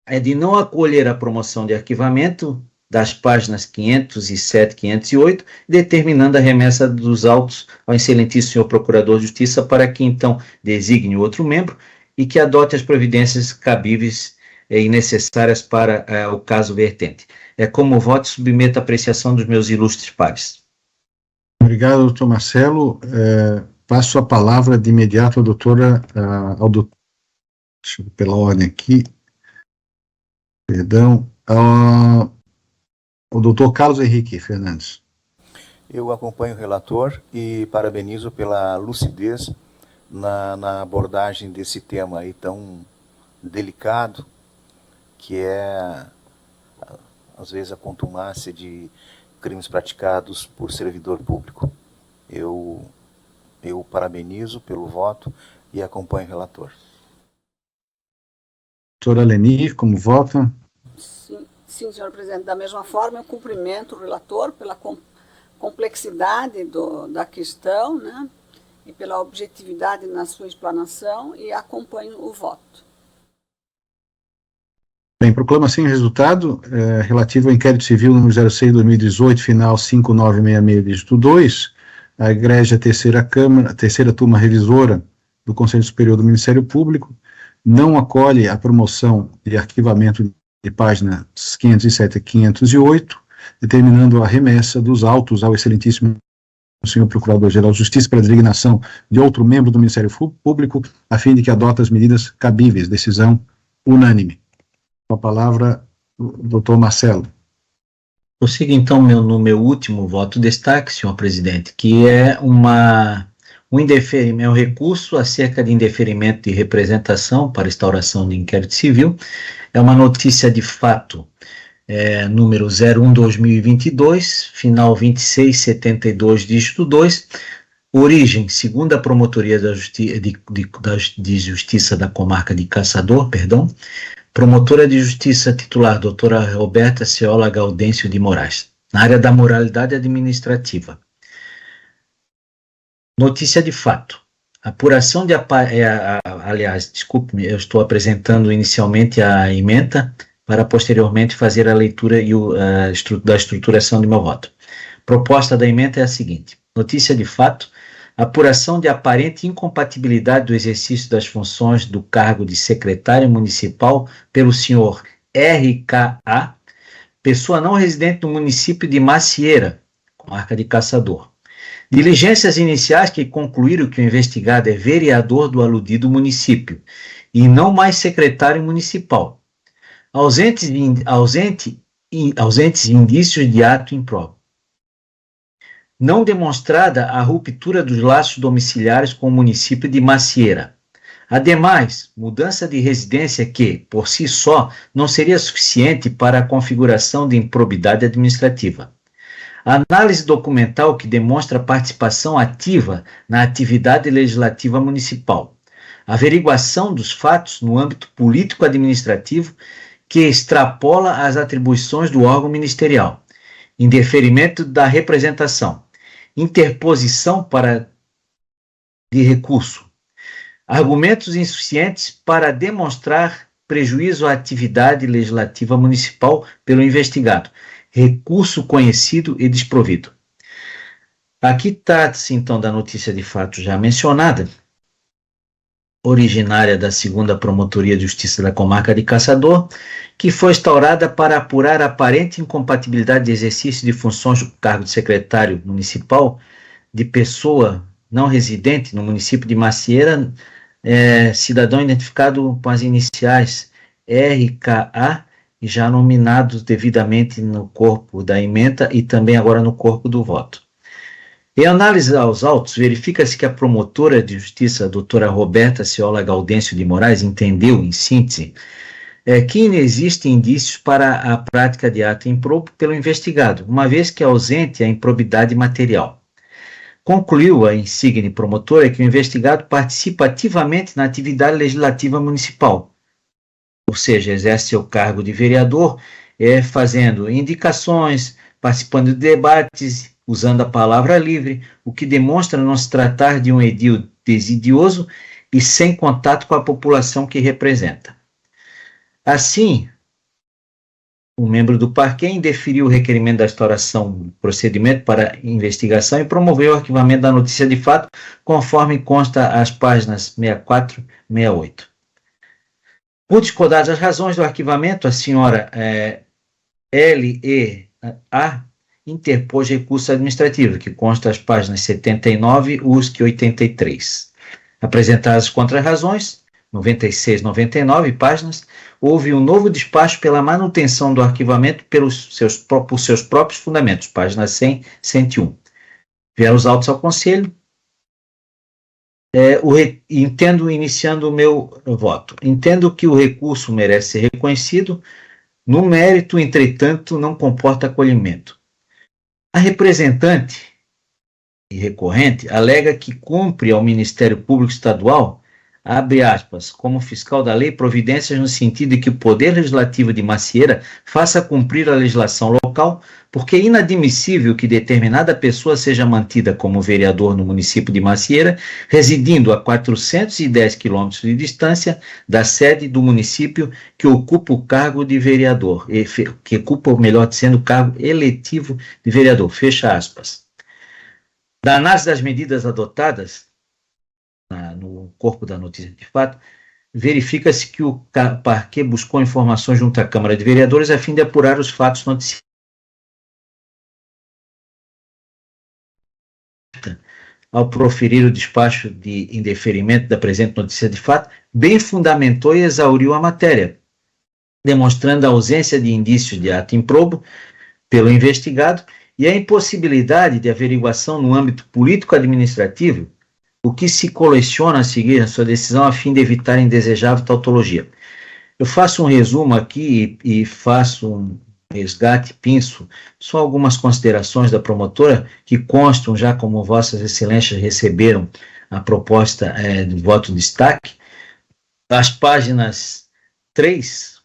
é de não acolher a promoção de arquivamento das páginas 507 e 508, determinando a remessa dos autos ao excelentíssimo senhor Procurador de Justiça para que, então, designe outro membro e que adote as providências cabíveis e necessárias para o caso vertente. Como voto, submeto a apreciação dos meus ilustres pares. Obrigado, doutor Marcelo. Passo a palavra de imediato à doutora, deixa eu ver pela ordem aqui, perdão, ao doutor Carlos Henrique Fernandes. Eu acompanho o relator e parabenizo pela lucidez na abordagem desse tema aí tão delicado, que é, às vezes, a contumácia de crimes praticados por servidor público. Eu parabenizo pelo voto e acompanho o relator. Doutora Leni, como vota? Sim, senhor presidente. Da mesma forma, eu cumprimento o relator pela complexidade da questão, né, e pela objetividade na sua explanação, e acompanho o voto. Bem, proclama assim o resultado relativo ao inquérito civil número 06/2018, final 5966, dígito 2, a Egrégia terceira turma revisora do Conselho Superior do Ministério Público não acolhe a promoção de arquivamento de páginas 507 e 508, determinando a remessa dos autos ao excelentíssimo senhor Procurador-Geral de Justiça para a designação de outro membro do Ministério Público, a fim de que adote as medidas cabíveis, decisão unânime. Com a palavra, o doutor Marcelo. Prossigo, então, no meu último voto destaque, senhor presidente, que é um recurso acerca de indeferimento de representação para instauração de inquérito civil. É uma notícia de fato, número 01/2022, final 2672, dígito 2, origem, segundo a Promotoria de Justiça da Comarca de Caçador, Promotora de Justiça titular, doutora Roberta Ceola Gaudêncio de Moraes, na área da moralidade administrativa. Notícia de fato. Apuração de... aliás, desculpe-me, eu estou apresentando inicialmente a ementa para posteriormente fazer a leitura e da estruturação do meu voto. Proposta da ementa é a seguinte. Notícia de fato. Apuração de aparente incompatibilidade do exercício das funções do cargo de secretário municipal pelo senhor R.K.A., pessoa não residente no município de Macieira, comarca de Caçador. Diligências iniciais que concluíram que o investigado é vereador do aludido município e não mais secretário municipal. Ausentes indícios de ato impróprio. Não demonstrada a ruptura dos laços domiciliares com o município de Macieira. Ademais, mudança de residência que, por si só, não seria suficiente para a configuração de improbidade administrativa. Análise documental que demonstra participação ativa na atividade legislativa municipal. Averiguação dos fatos no âmbito político-administrativo que extrapola as atribuições do órgão ministerial. Indeferimento da representação. Interposição de recurso. Argumentos insuficientes para demonstrar prejuízo à atividade legislativa municipal pelo investigado. Recurso conhecido e desprovido. Aqui trata-se, então, da notícia de fato já mencionada, originária da 2ª Promotoria de Justiça da Comarca de Caçador, que foi instaurada para apurar a aparente incompatibilidade de exercício de funções do cargo de secretário municipal de pessoa não residente no município de Macieira, cidadão identificado com as iniciais RKA, já nominados devidamente no corpo da ementa e também agora no corpo do voto. Em análise aos autos, verifica-se que a promotora de justiça, a doutora Roberta Ciola Gaudêncio de Moraes, entendeu, em síntese, que inexistem indícios para a prática de ato improbo pelo investigado, uma vez que é ausente a improbidade material. Concluiu a insigne promotora que o investigado participa ativamente na atividade legislativa municipal, ou seja, exerce seu cargo de vereador, fazendo indicações, participando de debates, usando a palavra livre, o que demonstra não se tratar de um edil desidioso e sem contato com a população que representa. Assim, o membro do Parquem deferiu o requerimento da instauração do procedimento para investigação e promoveu o arquivamento da notícia de fato, conforme consta as páginas 64 e 68. Por discordar das razões do arquivamento, a senhora L.E.A. interpôs recurso administrativo, que consta as páginas 79, USC 83. Apresentadas as contrarrazões, 96 e 99 páginas, houve um novo despacho pela manutenção do arquivamento por seus próprios fundamentos, páginas 100 e 101. Vieram os autos ao Conselho. Iniciando o meu voto. Entendo que o recurso merece ser reconhecido. No mérito, entretanto, não comporta acolhimento. A representante e recorrente alega que cumpre ao Ministério Público Estadual, abre aspas, como fiscal da lei, providências no sentido de que o Poder Legislativo de Macieira faça cumprir a legislação local, porque é inadmissível que determinada pessoa seja mantida como vereador no município de Macieira, residindo a 410 quilômetros de distância da sede do município que ocupa o cargo de vereador, que ocupa, melhor dizendo, o cargo eletivo de vereador, fecha aspas. Da análise das medidas adotadas, no corpo da notícia de fato, verifica-se que o Parquet buscou informações junto à Câmara de Vereadores a fim de apurar os fatos noticiados. Ao proferir o despacho de indeferimento da presente notícia de fato, bem fundamentou e exauriu a matéria, demonstrando a ausência de indícios de ato improbo pelo investigado e a impossibilidade de averiguação no âmbito político-administrativo, o que se coleciona a seguir a sua decisão a fim de evitar indesejável tautologia. Eu faço um resumo aqui e faço um resgate, pinço, só algumas considerações da promotora que constam já como vossas excelências receberam a proposta de voto de destaque. As páginas 3,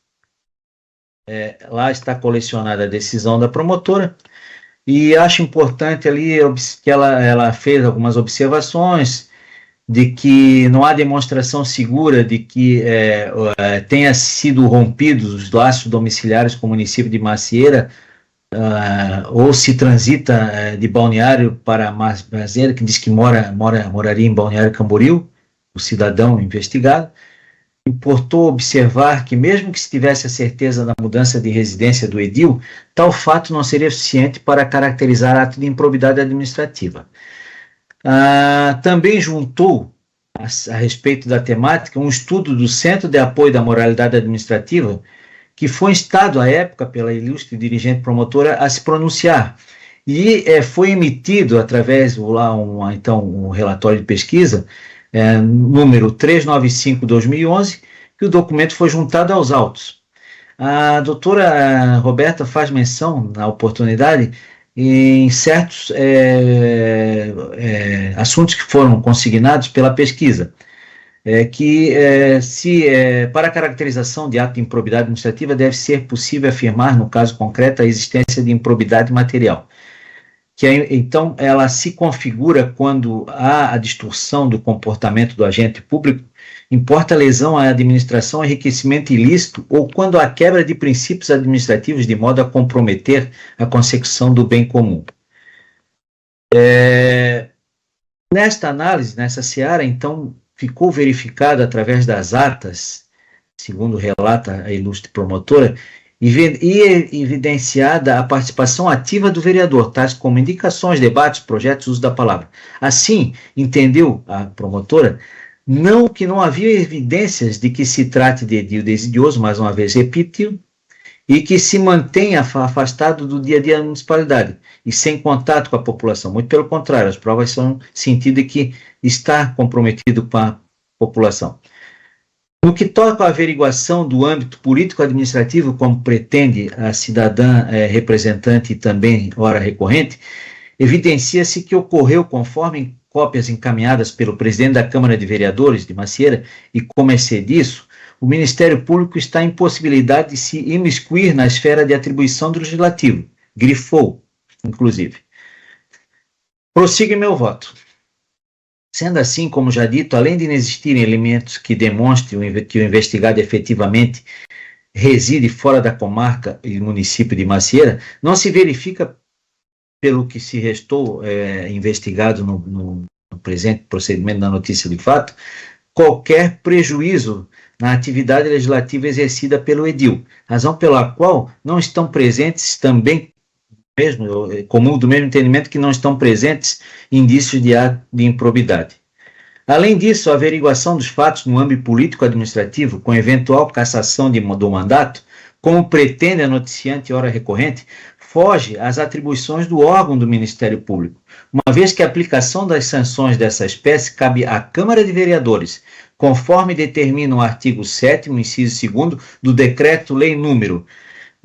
lá está colecionada a decisão da promotora, e acho importante ali que ela fez algumas observações de que não há demonstração segura de que tenha sido rompidos os laços domiciliares com o município de Macieira, ou se transita de Balneário para Macieira, que diz que moraria em Balneário Camboriú, o cidadão investigado. Importou observar que, mesmo que se tivesse a certeza da mudança de residência do edil, tal fato não seria suficiente para caracterizar ato de improbidade administrativa. Também juntou, a respeito da temática, um estudo do Centro de Apoio da Moralidade Administrativa, que foi instado à época pela ilustre dirigente promotora a se pronunciar. E foi emitido através, um relatório de pesquisa, número 395/2011, que o documento foi juntado aos autos. A doutora Roberta faz menção, na oportunidade, em certos assuntos que foram consignados pela pesquisa, para a caracterização de ato de improbidade administrativa deve ser possível afirmar, no caso concreto, a existência de improbidade material, que então ela se configura quando há a distorção do comportamento do agente público, importa lesão à administração, enriquecimento ilícito, ou quando há quebra de princípios administrativos de modo a comprometer a consecução do bem comum. Nesta análise, nessa seara, então, ficou verificado através das atas, segundo relata a ilustre promotora, e evidenciada a participação ativa do vereador, tais como indicações, debates, projetos, uso da palavra. Assim, entendeu a promotora, que não havia evidências de que se trate de edil desidioso, mais uma vez repito, e que se mantenha afastado do dia a dia da municipalidade e sem contato com a população. Muito pelo contrário, as provas são no sentido de que está comprometido com a população. No que toca à averiguação do âmbito político-administrativo, como pretende a cidadã representante e também ora recorrente, evidencia-se que ocorreu conforme cópias encaminhadas pelo presidente da Câmara de Vereadores de Macieira, e como excede disso, o Ministério Público está em possibilidade de se imiscuir na esfera de atribuição do Legislativo, grifou, inclusive. Prossigo meu voto. Sendo assim, como já dito, além de inexistirem elementos que demonstrem que o investigado efetivamente reside fora da comarca e município de Macieira, não se verifica, pelo que se restou investigado no presente procedimento da notícia de fato, qualquer prejuízo na atividade legislativa exercida pelo edil, razão pela qual não estão presentes também, do mesmo entendimento que não estão presentes indícios de ato de improbidade. Além disso, a averiguação dos fatos no âmbito político-administrativo, com eventual cassação do mandato, como pretende a noticiante ora recorrente, foge às atribuições do órgão do Ministério Público, uma vez que a aplicação das sanções dessa espécie cabe à Câmara de Vereadores, conforme determina o artigo 7º, inciso 2º, do Decreto-Lei número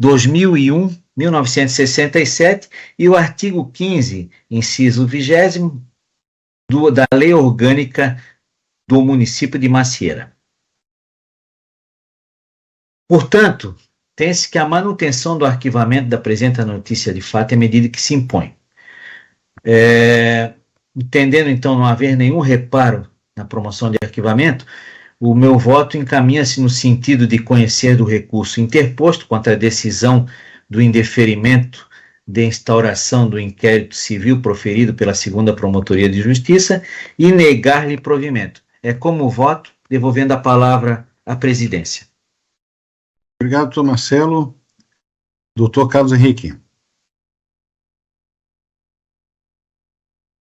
2001/1967 e o artigo 15, inciso 20º, da Lei Orgânica do município de Macieira. Portanto, tem-se que a manutenção do arquivamento da presente notícia de fato é medida que se impõe. Entendendo, então, não haver nenhum reparo na promoção de arquivamento, o meu voto encaminha-se no sentido de conhecer do recurso interposto contra a decisão do indeferimento de instauração do inquérito civil proferido pela 2ª Promotoria de Justiça e negar-lhe provimento. É como voto, devolvendo a palavra à presidência. Obrigado, doutor Marcelo. Doutor Carlos Henrique.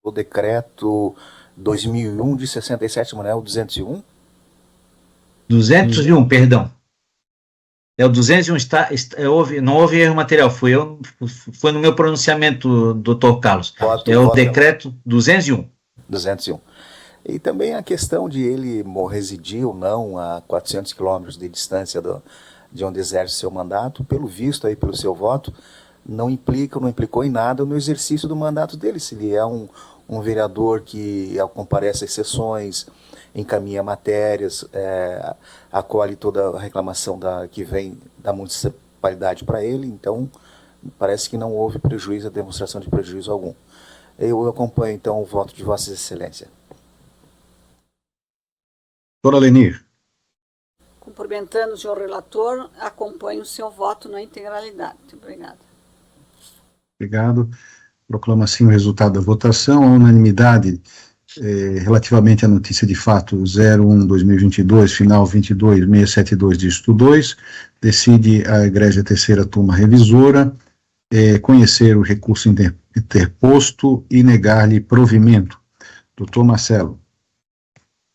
O decreto 2001 de 67, não é o 201? 201, perdão. É o 201, não houve erro material, foi no meu pronunciamento, doutor Carlos. O decreto 201. 201. E também a questão de ele residir ou não a 400 quilômetros de distância de onde exerce seu mandato, pelo visto aí, pelo seu voto, não implicou em nada no exercício do mandato dele. Se ele é um vereador que comparece às sessões, encaminha matérias, acolhe toda a reclamação que vem da municipalidade para ele, então parece que não houve prejuízo, a demonstração de prejuízo algum. Eu acompanho, então, o voto de Vossa Excelência. Doutora Lenir. Cumprimentando o senhor relator, acompanho o seu voto na integralidade. Muito obrigada. Obrigado. Proclamo assim o resultado da votação. A unanimidade relativamente à notícia de fato 01/2022, final 22672, dígito 2, decide a Egrégia Terceira Turma Revisora conhecer o recurso interposto e negar-lhe provimento. Doutor Marcelo.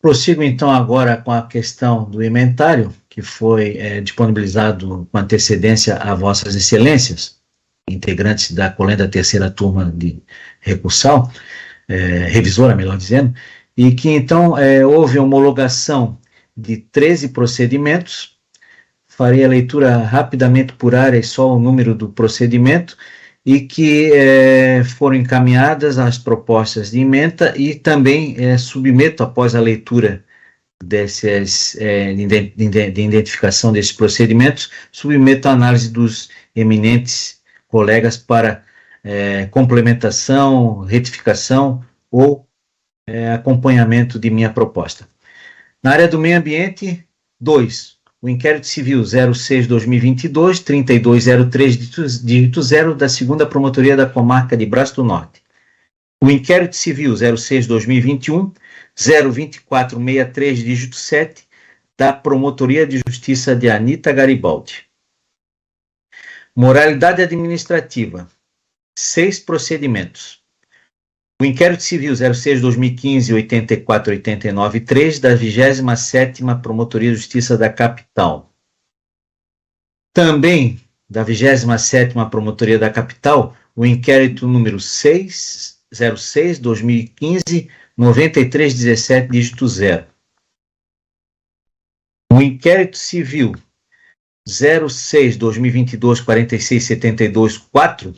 Prossigo, então, agora com a questão do inventário, que foi disponibilizado com antecedência a Vossas Excelências, integrantes da colenda Terceira Turma de Recursal, revisora, melhor dizendo, e que, então, houve homologação de 13 procedimentos. Farei a leitura rapidamente por área, só o número do procedimento, e que foram encaminhadas as propostas de ementa e também submeto, após a leitura desses, de identificação desses procedimentos, submeto a análise dos eminentes colegas para complementação, retificação ou acompanhamento de minha proposta. Na área do meio ambiente, 2. O inquérito civil 06/2022, 3203, dígito 0, da 2ª Promotoria da Comarca de Braço do Norte. O inquérito civil 06-2021, 02463, dígito 7, da Promotoria de Justiça de Anita Garibaldi. Moralidade administrativa, 6 procedimentos. O inquérito civil 06-2015, 8489-3, da 27ª Promotoria de Justiça da Capital. Também da 27ª Promotoria da Capital, o inquérito número 06-2015, 9317, dígito 0. O inquérito civil 06-2022, 4672-4,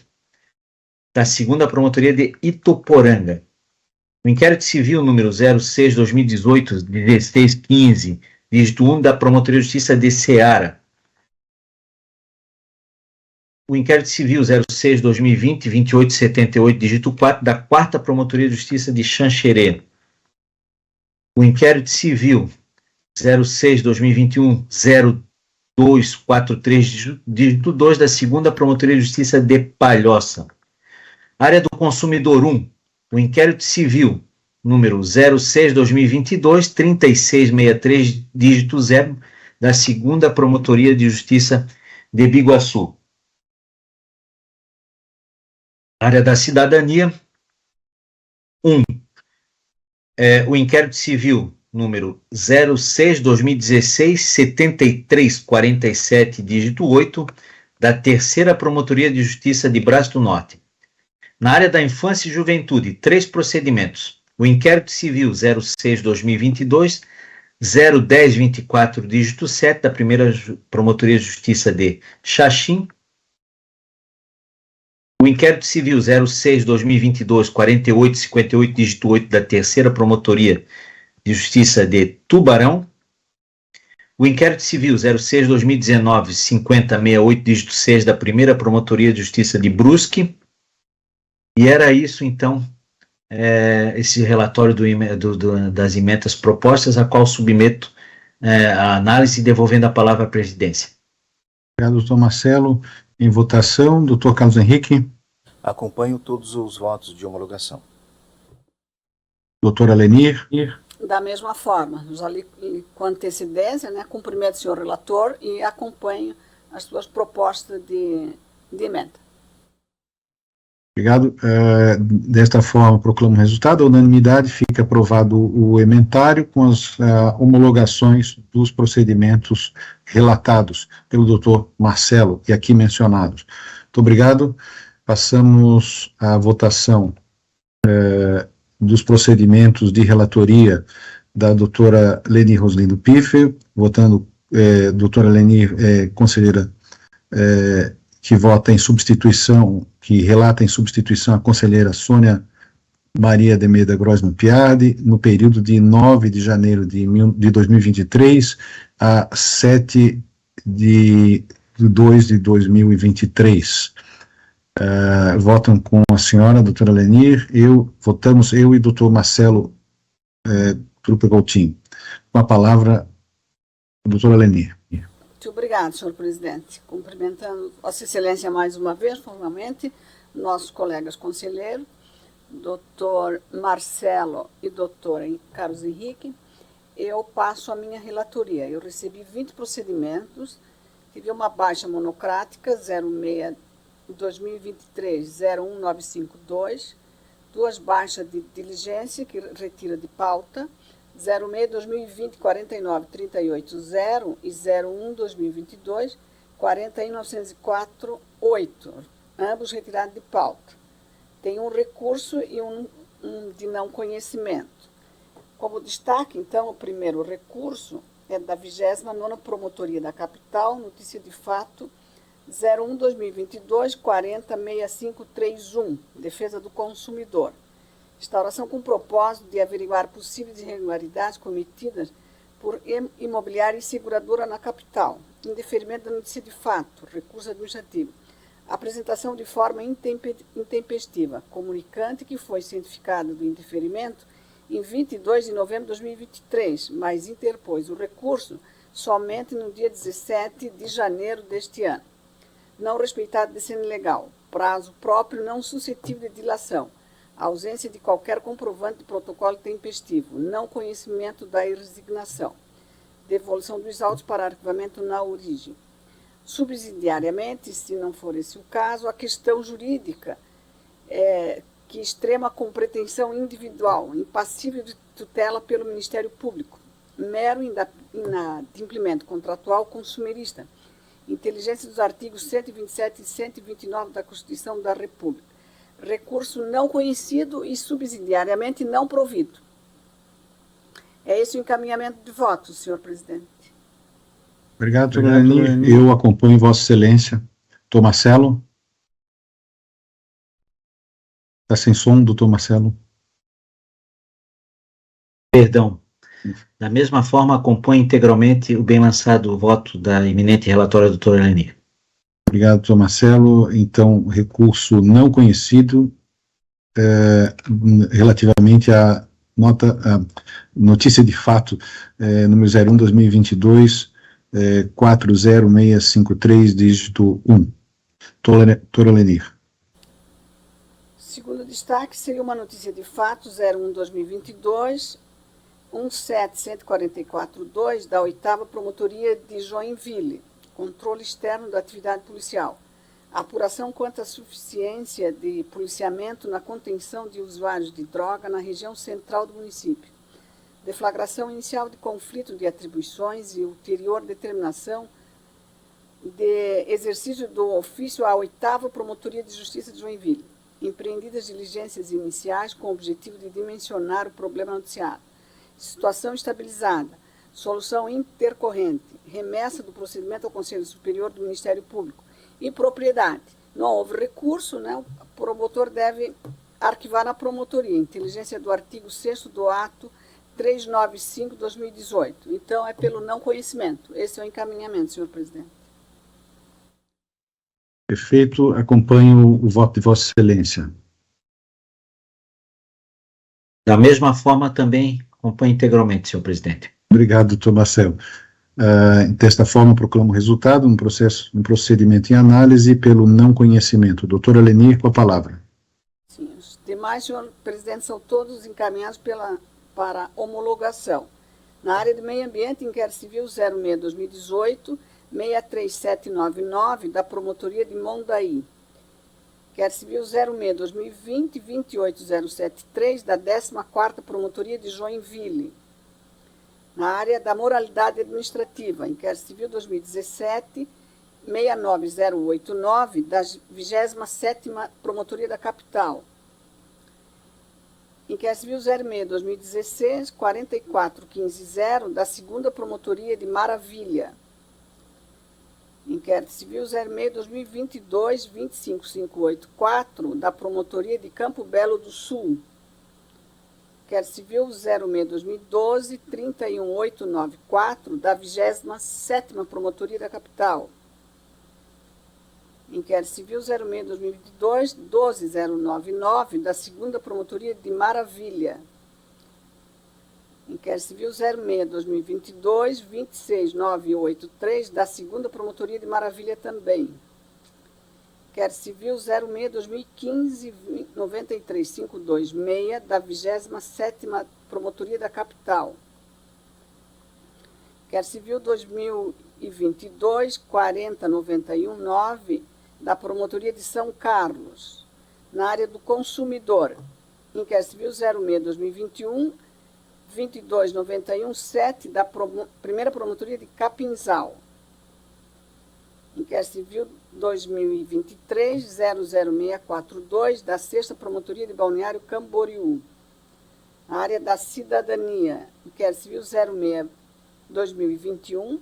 da 2ª Promotoria de Itoporanga. O inquérito civil número 06-2018, 1615, dígito 1, da Promotoria de Justiça de Ceará. O inquérito civil 06-2020, 2878, dígito 4, da 4ª Promotoria de Justiça de Xanxerê. O inquérito civil 06-2021, 0243, dígito 2, da 2ª Promotoria de Justiça de Palhoça. Área do Consumidor 1, o inquérito civil número 06-2022, 3663, dígito 0, da 2ª Promotoria de Justiça de Biguaçu. Área da Cidadania 1, o inquérito civil número 06-2016, 7347, dígito 8, da 3ª Promotoria de Justiça de Braço do Norte. Na área da infância e juventude, 3 procedimentos. O inquérito civil 06-2022, 01024, dígito 7, da 1ª Promotoria de Justiça de Xaxim. O inquérito civil 06-2022, 4858, dígito 8, da 3ª Promotoria de Justiça de Tubarão. O inquérito civil 06-2019, 5068, dígito 6, da 1ª Promotoria de Justiça de Brusque. E era isso, então, esse relatório das emendas propostas, a qual submeto a análise, devolvendo a palavra à presidência. Obrigado, doutor Marcelo. Em votação, doutor Carlos Henrique. Acompanho todos os votos de homologação. Doutora Lenir. Da mesma forma, já li com antecedência, né, cumprimento o senhor relator e acompanho as suas propostas de emenda. Obrigado. Desta forma, proclamo o resultado. A unanimidade, fica aprovado o emendário com as homologações dos procedimentos relatados pelo doutor Marcelo e aqui mencionados. Muito obrigado. Passamos à votação dos procedimentos de relatoria da doutora Leni Roslindo Piffer, votando doutora Leni, conselheira que vota em substituição, que relata em substituição a conselheira Sônia Maria de Meda Grosman Piardi, no período de 9 de janeiro de 2023 a 7 de 2 de 2023. Votam com a senhora, doutora Lenir, votamos eu e doutor Marcelo Trupa Coutinho. Com a palavra, doutora Lenir. Muito obrigado, senhor presidente. Cumprimentando Vossa Excelência mais uma vez, formalmente, nossos colegas conselheiros, doutor Marcelo e doutor Carlos Henrique, eu passo a minha relatoria. Eu recebi 20 procedimentos, tive uma baixa monocrática, 06-2023-01952, 2 baixas de diligência, que retira de pauta, 06-2020-49-380 e 01-2022, 41.904-8, ambos retirados de pauta. Tem um recurso e um de não conhecimento. Como destaque, então, o primeiro recurso é da 29ª Promotoria da Capital, notícia de fato 01-2022, 40.6531, defesa do consumidor. Instauração com o propósito de averiguar possíveis irregularidades cometidas por imobiliária e seguradora na capital. Indeferimento da notícia de fato, recurso administrativo. Apresentação de forma intempestiva. Comunicante que foi cientificado do indeferimento em 22 de novembro de 2023, mas interpôs o recurso somente no dia 17 de janeiro deste ano. Não respeitado decênio legal. Prazo próprio não suscetível de dilação. ausência de qualquer comprovante de protocolo tempestivo, não conhecimento da resignação, devolução dos autos para arquivamento na origem. Subsidiariamente, se não for esse o caso, a questão jurídica, que extrema com pretensão individual, impassível de tutela pelo Ministério Público, mero inadimplemento contratual consumerista, inteligência dos artigos 127 e 129 da Constituição da República, recurso não conhecido e subsidiariamente não provido. É esse o encaminhamento de votos, senhor presidente. Obrigado, doutor Eleni. Eu acompanho Vossa Excelência. Doutor Marcelo? Está sem som, doutor Marcelo? Perdão. Da mesma forma, acompanho integralmente o bem lançado voto da eminente relatora doutora Eleni. Obrigado, doutor Marcelo. Então, recurso não conhecido relativamente à notícia de fato número 01/2022, 40653, dígito 1. Doutora Eleni. Segundo destaque seria uma notícia de fato 01/2022, 17144-2 da 8ª Promotoria de Joinville, controle externo da atividade policial. Apuração quanto à suficiência de policiamento na contenção de usuários de droga na região central do município. Deflagração inicial de conflito de atribuições e ulterior determinação de exercício do ofício à 8ª Promotoria de Justiça de Joinville. Empreendidas diligências iniciais com o objetivo de dimensionar o problema noticiado. Situação estabilizada. Solução intercorrente. Remessa do procedimento ao Conselho Superior do Ministério Público. E propriedade. Não houve recurso, né? O promotor deve arquivar na promotoria. Inteligência do artigo 6º do ato 395/2018. Então, é pelo não conhecimento. Esse é o encaminhamento, senhor presidente. Perfeito. Acompanho o voto de Vossa Excelência. Da mesma forma, também acompanho integralmente, senhor presidente. Obrigado, doutor Marcelo. Desta forma, proclamo o resultado no procedimento em análise pelo não conhecimento. Doutora Eleni, com a palavra. Sim, os demais, senhor presidente, são todos encaminhados para homologação. Na área de meio ambiente, inquérito civil 06/2018, 63799, da Promotoria de Mondaí. Inquérito civil 06/2020, 28073, da 14ª Promotoria de Joinville. Na área da moralidade administrativa, inquérito civil 2017, 69089, da 27ª Promotoria da Capital. Inquérito civil 06/2016, 44150, da 2ª Promotoria de Maravilha. Inquérito civil 06/2022, 25584, da Promotoria de Campo Belo do Sul. Inquérito civil 06/2012, 31894, da 27ª Promotoria da Capital. Inquérito civil 06/2022, 12099, da 2ª Promotoria de Maravilha. Inquérito civil 06/2022, 26983, da 2ª Promotoria de Maravilha também. Inquérito civil 06/2015, 93526, da 27ª Promotoria da Capital. Inquérito civil 2022, 40919, da Promotoria de São Carlos, na área do consumidor. Inquérito civil 06/2021, 22917, da Primeira Promotoria de Capinzal. Inquérito civil 2023, 00642, da 6ª Promotoria de Balneário Camboriú. Na área da cidadania, inquérito civil 06/2021,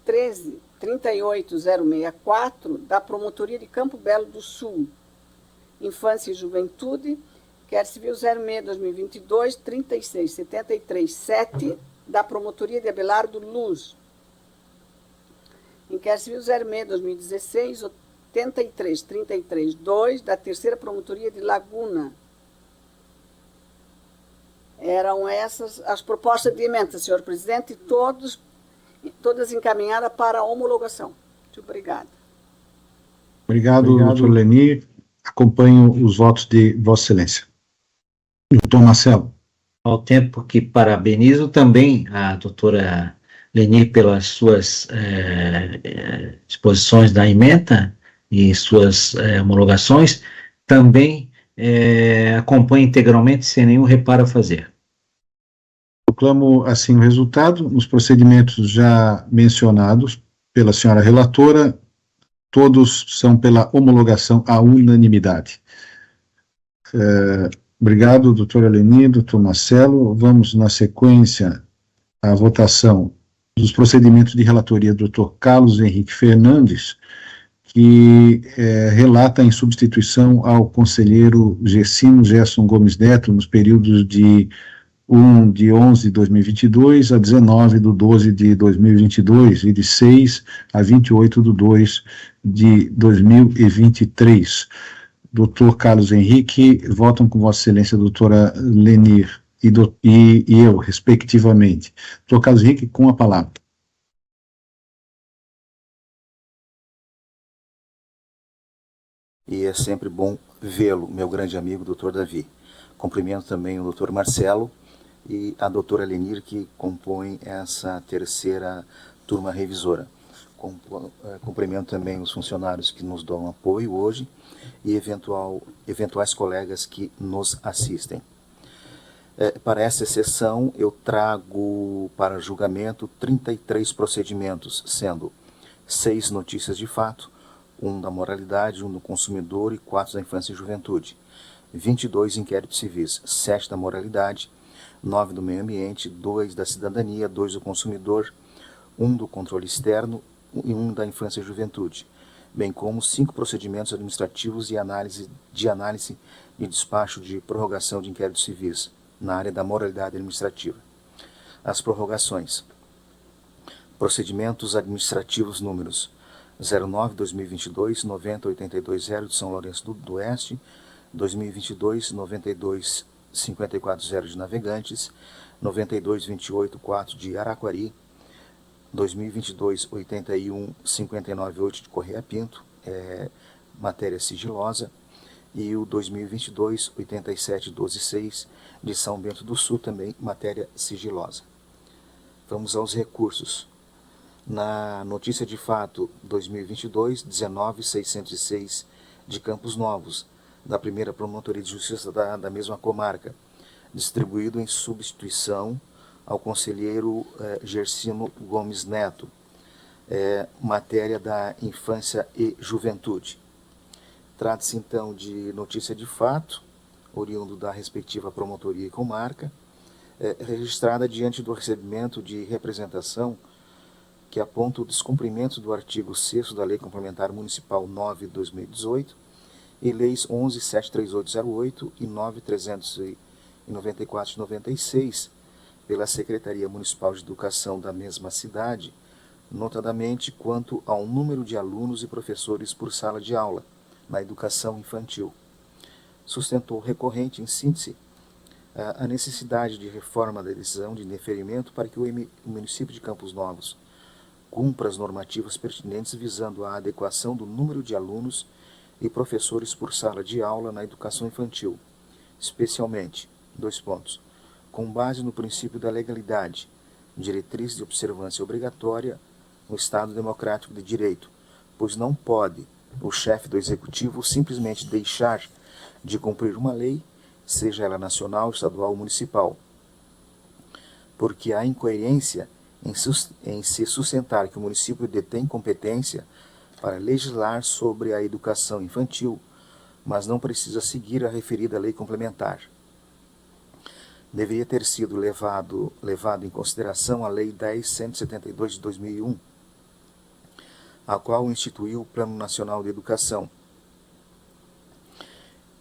38064, da Promotoria de Campo Belo do Sul. Infância e Juventude, inquérito civil 06/2022, 36737, da Promotoria de Abelardo Luz. Inquérito civil 06/2016, 83332, da 3ª Promotoria de Laguna. Eram essas as propostas de emenda, senhor presidente, todas encaminhadas para homologação. Muito obrigada. Obrigado, doutor Eleni. Acompanho os votos de Vossa Excelência. Doutor Marcelo. Ao tempo que parabenizo também a doutora Leni pelas suas exposições da ementa e suas homologações, também acompanho integralmente sem nenhum reparo a fazer. Proclamo assim o resultado. Os procedimentos já mencionados pela senhora relatora, todos são pela homologação à unanimidade. Obrigado, doutora Leni, doutor Marcelo. Vamos, na sequência, à votação dos procedimentos de relatoria do doutor Carlos Henrique Fernandes, que relata em substituição ao conselheiro Gercino Gerson Gomes Neto, nos períodos de 1 de 11 de 2022 a 19 de 12 de 2022 e de 6 a 28 de 2 de 2023. Doutor Carlos Henrique, votam com Vossa Excelência a doutora Lenir e eu, respectivamente. Doutor Carlos Henrique, com a palavra. E é sempre bom vê-lo, meu grande amigo, doutor Davi. Cumprimento também o doutor Marcelo e a doutora Lenir, que compõem essa terceira turma revisora. Cumprimento também os funcionários que nos dão apoio hoje e eventuais colegas que nos assistem. Para essa sessão, eu trago para julgamento 33 procedimentos, sendo 6 notícias de fato, 1 da moralidade, 1 do consumidor e 4 da infância e juventude, 22 inquéritos civis, 7 da moralidade, 9 do meio ambiente, 2 da cidadania, 2 do consumidor, 1 do controle externo e 1 da infância e juventude, bem como 5 procedimentos administrativos e análise de despacho de prorrogação de inquéritos civis na área da moralidade administrativa. As prorrogações. Procedimentos administrativos números 09-2022, 90-820 de São Lourenço do Oeste, 2022, 92-540 de Navegantes, 92-28-4 de Araquari, 2022, 81-59-8 de Correia Pinto, matéria sigilosa, e o 2022, 87-12-6 de São Bento do Sul, também matéria sigilosa. Vamos aos recursos. Na notícia de fato 2022, 19.606 de Campos Novos, da primeira Promotoria de Justiça da mesma comarca, distribuído em substituição ao conselheiro Gercino Gomes Neto, matéria da infância e juventude. Trata-se então de notícia de fato, oriundo da respectiva promotoria e comarca, registrada diante do recebimento de representação que aponta o descumprimento do artigo 6º da Lei Complementar Municipal 9 de 2018 e leis 11.73808 e 9.394 de 96 pela Secretaria Municipal de Educação da mesma cidade, notadamente quanto ao número de alunos e professores por sala de aula na educação infantil. Sustentou o recorrente, em síntese, a necessidade de reforma da decisão de indeferimento para que o município de Campos Novos cumpra as normativas pertinentes visando a adequação do número de alunos e professores por sala de aula na educação infantil, especialmente, com base no princípio da legalidade, diretriz de observância obrigatória no Estado Democrático de Direito, pois não pode o chefe do Executivo simplesmente deixar de cumprir uma lei, seja ela nacional, estadual ou municipal, porque há incoerência em se sustentar que o município detém competência para legislar sobre a educação infantil, mas não precisa seguir a referida lei complementar. Deveria ter sido levado em consideração a Lei 10.172 de 2001, a qual instituiu o Plano Nacional de Educação,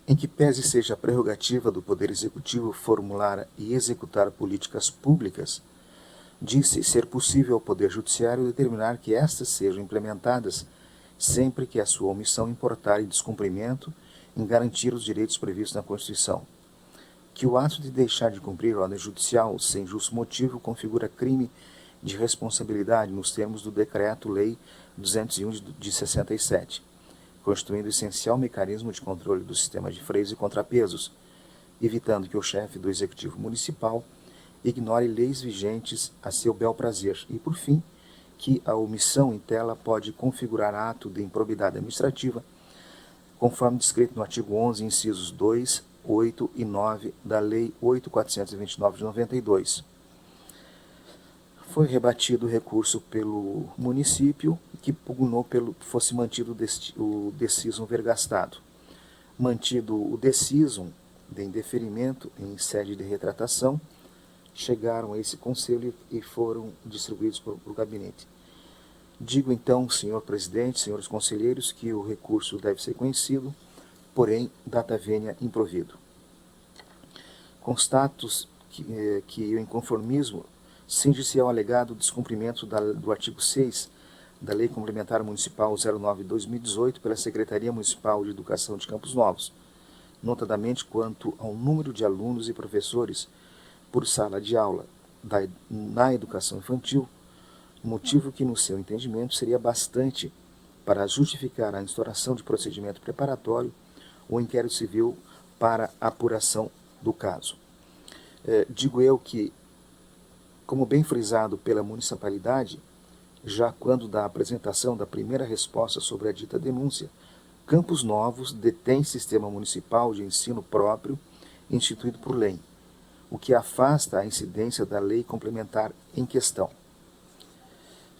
em que pese seja a prerrogativa do Poder Executivo formular e executar políticas públicas, disse ser possível ao Poder Judiciário determinar que estas sejam implementadas sempre que a sua omissão importar em descumprimento em garantir os direitos previstos na Constituição. Que o ato de deixar de cumprir ordem judicial sem justo motivo configura crime de responsabilidade nos termos do Decreto-Lei 201 de 67, constituindo essencial mecanismo de controle do sistema de freios e contrapesos, evitando que o chefe do Executivo Municipal ignore leis vigentes a seu bel prazer. E, por fim, que a omissão em tela pode configurar ato de improbidade administrativa, conforme descrito no artigo 11, incisos 2, 8 e 9 da Lei 8.429 de 92. Foi rebatido o recurso pelo município, que pugnou pelo que fosse mantido o decisum vergastado. Mantido o decisum de indeferimento em sede de retratação, chegaram a esse conselho e foram distribuídos para o gabinete. Digo então, senhor presidente, senhores conselheiros, que o recurso deve ser conhecido, porém, data venia improvido. Constato que o inconformismo cinge-se ao alegado descumprimento do artigo 6 da Lei Complementar Municipal 09/2018 pela Secretaria Municipal de Educação de Campos Novos, notadamente quanto ao número de alunos e professores por sala de aula na educação infantil, motivo que, no seu entendimento, seria bastante para justificar a instauração de procedimento preparatório ou inquérito civil para apuração do caso. Digo eu que, como bem frisado pela municipalidade, já quando da apresentação da primeira resposta sobre a dita denúncia, Campos Novos detém sistema municipal de ensino próprio instituído por lei, o que afasta a incidência da lei complementar em questão.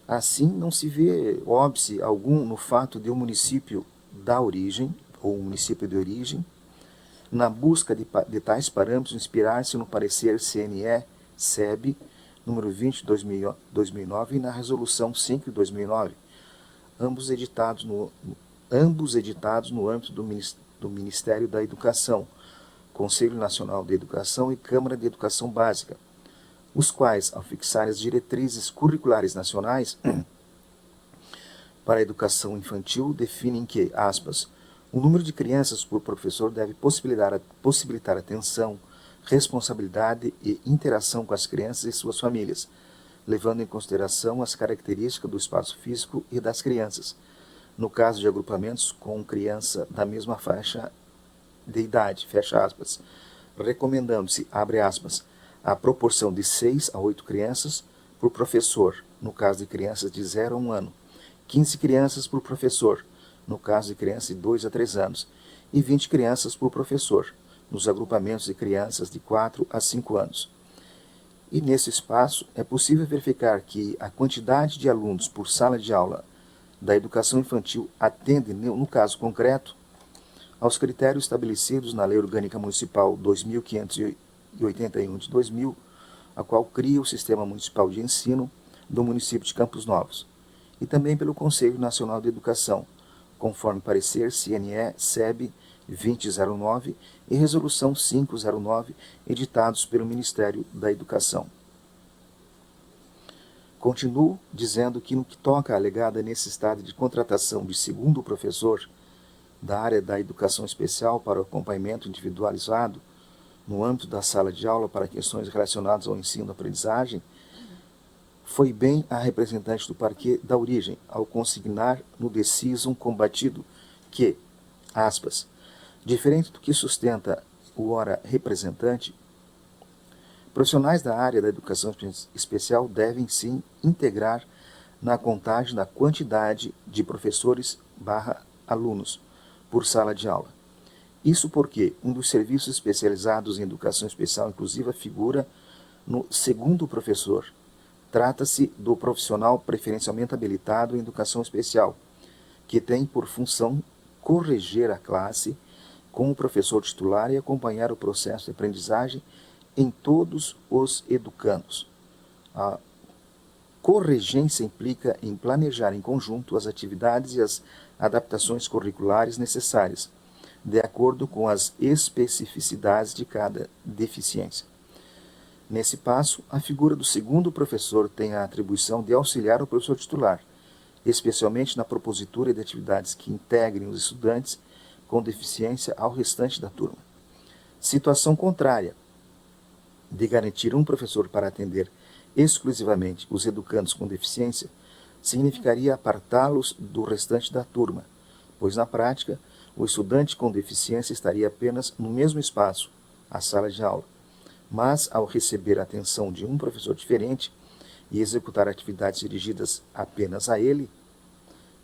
Assim, não se vê óbice algum no fato de o município da origem, ou município de origem, na busca de tais parâmetros, inspirar-se no parecer CNE-SEB, número 20 de 2009, e na resolução 5 de 2009, ambos editados no âmbito do Ministério da Educação, Conselho Nacional de Educação e Câmara de Educação Básica, os quais, ao fixar as diretrizes curriculares nacionais para a educação infantil, definem que, aspas, o número de crianças por professor deve possibilitar atenção, responsabilidade e interação com as crianças e suas famílias, levando em consideração as características do espaço físico e das crianças, no caso de agrupamentos com criança da mesma faixa de idade, fecha aspas, recomendando-se, abre aspas, a proporção de 6 a 8 crianças por professor, no caso de crianças de 0 a 1 ano, 15 crianças por professor, no caso de crianças de 2 a 3 anos, e 20 crianças por professor, nos agrupamentos de crianças de 4 a 5 anos. E nesse espaço é possível verificar que a quantidade de alunos por sala de aula da educação infantil atende, no caso concreto, aos critérios estabelecidos na Lei Orgânica Municipal 2581 de 2000, a qual cria o Sistema Municipal de Ensino do município de Campos Novos, e também pelo Conselho Nacional de Educação, conforme parecer CNE-SEB 2009 e Resolução 509, editados pelo Ministério da Educação. Continuo dizendo que, no que toca à alegada necessidade de contratação de segundo professor da área da educação especial para o acompanhamento individualizado no âmbito da sala de aula para questões relacionadas ao ensino-aprendizagem, foi bem a representante do parquê da origem ao consignar no decisum combatido que, aspas, diferente do que sustenta o ora representante, profissionais da área da educação especial devem sim integrar na contagem da quantidade de professores/alunos por sala de aula. Isso porque um dos serviços especializados em educação especial inclusiva figura no segundo professor. Trata-se do profissional preferencialmente habilitado em educação especial, que tem por função corrigir a classe com o professor titular e acompanhar o processo de aprendizagem em todos os educandos. A corregência implica em planejar em conjunto as atividades e as adaptações curriculares necessárias, de acordo com as especificidades de cada deficiência. Nesse passo, a figura do segundo professor tem a atribuição de auxiliar o professor titular, especialmente na propositura de atividades que integrem os estudantes com deficiência ao restante da turma. Situação contrária, de garantir um professor para atender exclusivamente os educandos com deficiência, significaria apartá-los do restante da turma, pois na prática, o estudante com deficiência estaria apenas no mesmo espaço à sala de aula, mas ao receber a atenção de um professor diferente e executar atividades dirigidas apenas a ele,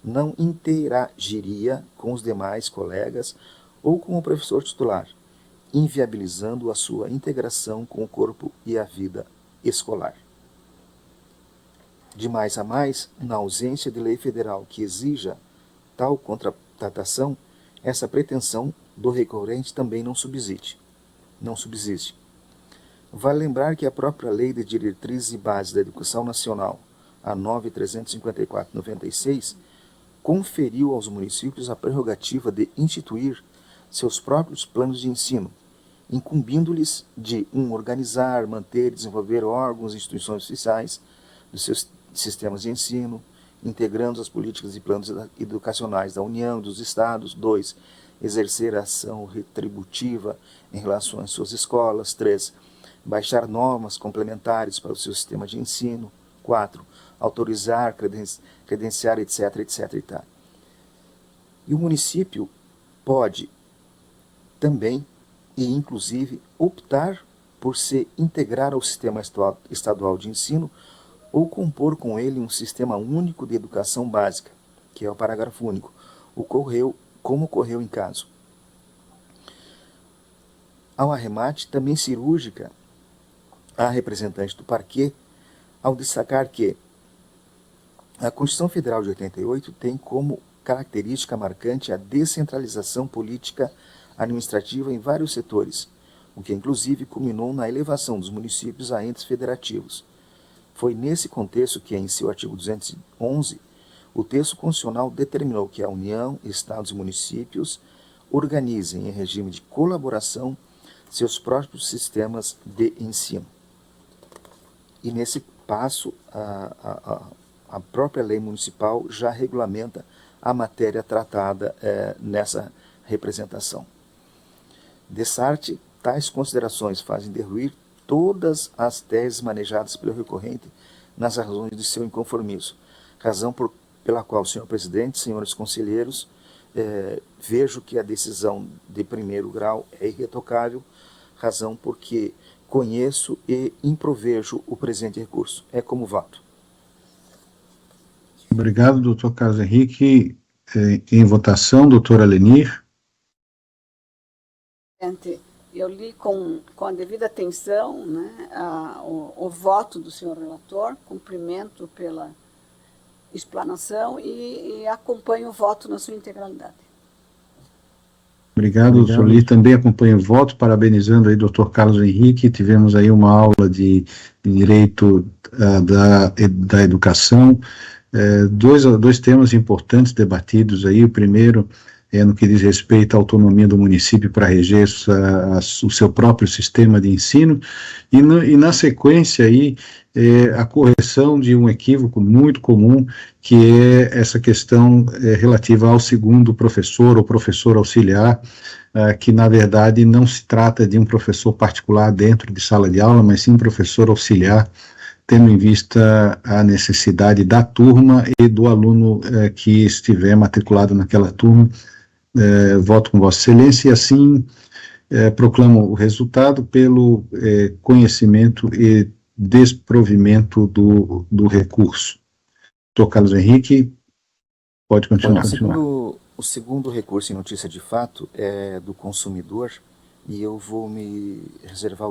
não interagiria com os demais colegas ou com o professor titular, inviabilizando a sua integração com o corpo e a vida escolar. De mais a mais, na ausência de lei federal que exija tal contratação, essa pretensão do recorrente também não subsiste. Vale lembrar que a própria Lei de Diretrizes e Bases da Educação Nacional, a 9.354/96, conferiu aos municípios a prerrogativa de instituir seus próprios planos de ensino, incumbindo-lhes de organizar, manter e desenvolver órgãos e instituições oficiais dos seus sistemas de ensino, integrando as políticas e planos educacionais da União e dos Estados. 2. Exercer ação retributiva em relação às suas escolas. 3. Baixar normas complementares para o seu sistema de ensino. 4. Autorizar, credenciar, etc, etc e tal. E o município pode também e inclusive optar por se integrar ao sistema estadual de ensino ou compor com ele um sistema único de educação básica, que é o parágrafo único, como ocorreu em caso. Ao arremate, também cirúrgica, a representante do parquê, ao destacar que a Constituição Federal de 88 tem como característica marcante a descentralização política administrativa em vários setores, o que inclusive culminou na elevação dos municípios a entes federativos. Foi nesse contexto que, em seu artigo 211, o texto constitucional determinou que a União, Estados e municípios organizem em regime de colaboração seus próprios sistemas de ensino. E nesse passo, a própria lei municipal já regulamenta a matéria tratada nessa representação. Dessarte, tais considerações fazem derruir todas as teses manejadas pelo recorrente nas razões de seu inconformismo, razão pela qual, senhor presidente, senhores conselheiros, vejo que a decisão de primeiro grau é irretocável, razão porque conheço e improvejo o presente recurso. É como voto. Obrigado, doutor Carlos Henrique. Em votação, doutora Lenir. Eu li com a devida atenção, né, o voto do senhor relator, cumprimento pela explanação e acompanho o voto na sua integralidade. Obrigado, Soli. Também acompanho o voto, parabenizando aí o doutor Carlos Henrique. Tivemos aí uma aula de direito da educação. Dois temas importantes debatidos aí. O primeiro é no que diz respeito à autonomia do município para reger o seu próprio sistema de ensino, e na sequência aí, a correção de um equívoco muito comum, que é essa questão relativa ao segundo professor ou professor auxiliar, que na verdade não se trata de um professor particular dentro de sala de aula, mas sim um professor auxiliar, tendo em vista a necessidade da turma e do aluno que estiver matriculado naquela turma. Voto com Vossa Excelência e assim proclamo o resultado pelo conhecimento e desprovimento do recurso. Doutor Carlos Henrique, pode continuar. O segundo recurso em notícia de fato é do consumidor e eu vou me reservar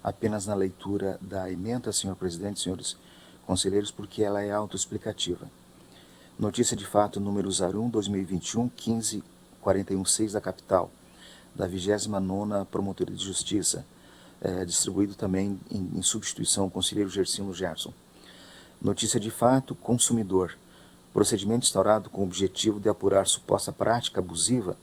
apenas na leitura da ementa, senhor presidente, senhores conselheiros, porque ela é autoexplicativa. Notícia de fato número 01/2021, 15.41.6 da capital, da 29ª Promotoria de Justiça, distribuído também em substituição ao conselheiro Gersino Gerson. Notícia de fato, consumidor. Procedimento instaurado com o objetivo de apurar suposta prática abusiva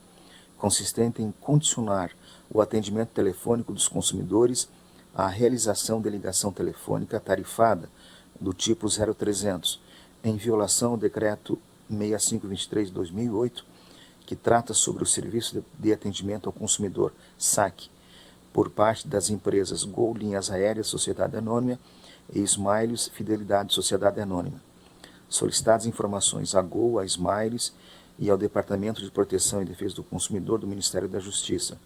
consistente em condicionar o atendimento telefônico dos consumidores à realização de ligação telefônica tarifada do tipo 0300, em violação ao decreto 6523/2008, que trata sobre o serviço de atendimento ao consumidor, SAC, por parte das empresas Gol Linhas Aéreas Sociedade Anônima e Smiles Fidelidade Sociedade Anônima. Solicitadas informações a Gol, a Smiles e ao Departamento de Proteção e Defesa do Consumidor do Ministério da Justiça.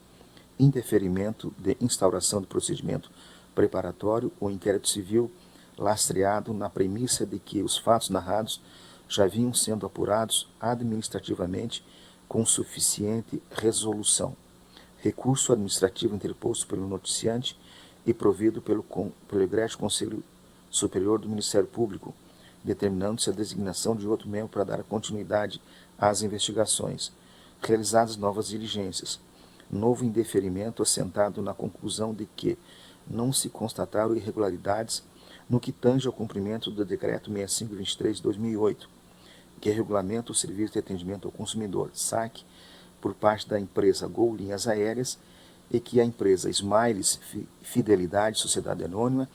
indeferimento de instauração do procedimento preparatório ou inquérito civil lastreado na premissa de que os fatos narrados já vinham sendo apurados administrativamente com suficiente resolução. Recurso administrativo interposto pelo noticiante e provido pelo egrégio Conselho Superior do Ministério Público, determinando-se a designação de outro membro para dar continuidade às investigações. Realizadas novas diligências. Novo indeferimento assentado na conclusão de que não se constataram irregularidades no que tange ao cumprimento do Decreto 6523 de 2008, que regulamenta o serviço de atendimento ao consumidor, SAC, por parte da empresa Gol Linhas Aéreas, e que a empresa Smiles Fidelidade Sociedade Anônima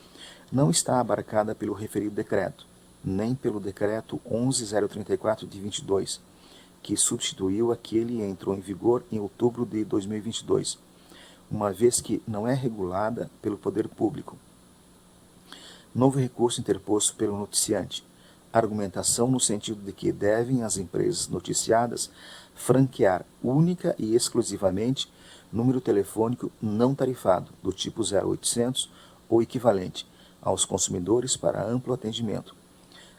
não está abarcada pelo referido decreto, nem pelo Decreto 11.034 de 22, que substituiu aquele e entrou em vigor em outubro de 2022, uma vez que não é regulada pelo poder público. Novo recurso interposto pelo noticiante. Argumentação no sentido de que devem as empresas noticiadas franquear única e exclusivamente número telefônico não tarifado, do tipo 0800 ou equivalente, aos consumidores para amplo atendimento.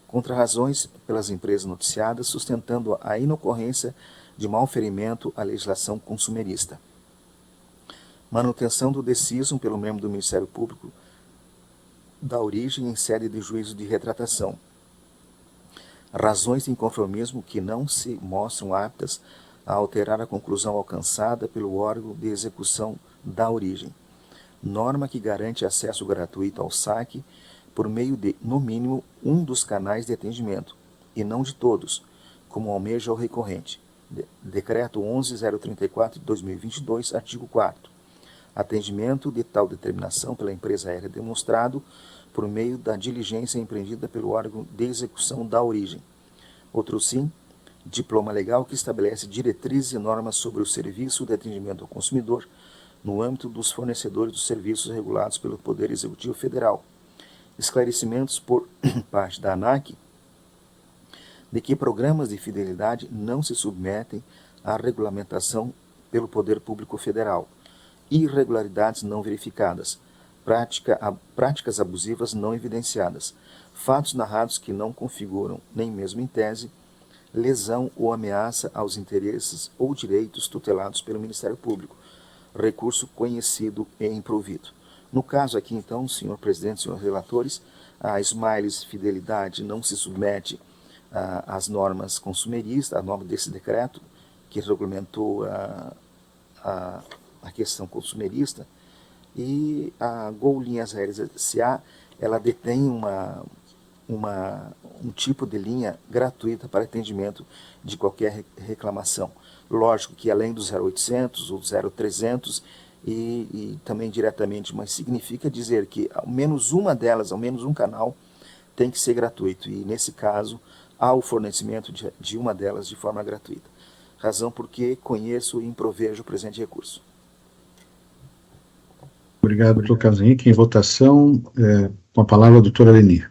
Contrarrazões pelas empresas noticiadas, sustentando a inocorrência de malferimento à legislação consumerista. Manutenção do decisum pelo membro do Ministério Público da origem em sede de juízo de retratação. Razões de inconformismo que não se mostram aptas a alterar a conclusão alcançada pelo órgão de execução da origem. Norma que garante acesso gratuito ao SAC por meio de, no mínimo, um dos canais de atendimento, e não de todos, como almeja o recorrente. Decreto 11.034 de 2022, artigo 4º. Atendimento de tal determinação pela empresa aérea demonstrado por meio da diligência empreendida pelo órgão de execução da origem. Outro sim, diploma legal que estabelece diretrizes e normas sobre o serviço de atendimento ao consumidor no âmbito dos fornecedores dos serviços regulados pelo Poder Executivo Federal. Esclarecimentos por parte da ANAC de que programas de fidelidade não se submetem à regulamentação pelo Poder Público Federal. Irregularidades não verificadas, práticas abusivas não evidenciadas, fatos narrados que não configuram, nem mesmo em tese, lesão ou ameaça aos interesses ou direitos tutelados pelo Ministério Público, recurso conhecido e improvido. No caso aqui, então, senhor presidente, senhores relatores, a Smiles Fidelidade não se submete às normas consumeristas, à norma desse decreto, que regulamentou a questão consumerista, e a Gol Linhas Aéreas S.A., ela detém um tipo de linha gratuita para atendimento de qualquer reclamação. Lógico que além do 0800 ou 0300 e também diretamente, mas significa dizer que ao menos uma delas, ao menos um canal, tem que ser gratuito. E nesse caso, há o fornecimento de uma delas de forma gratuita. Razão porque conheço e improvejo o presente recurso. Obrigado, doutor Carlos Henrique. Em votação, com a palavra a doutora Lenir.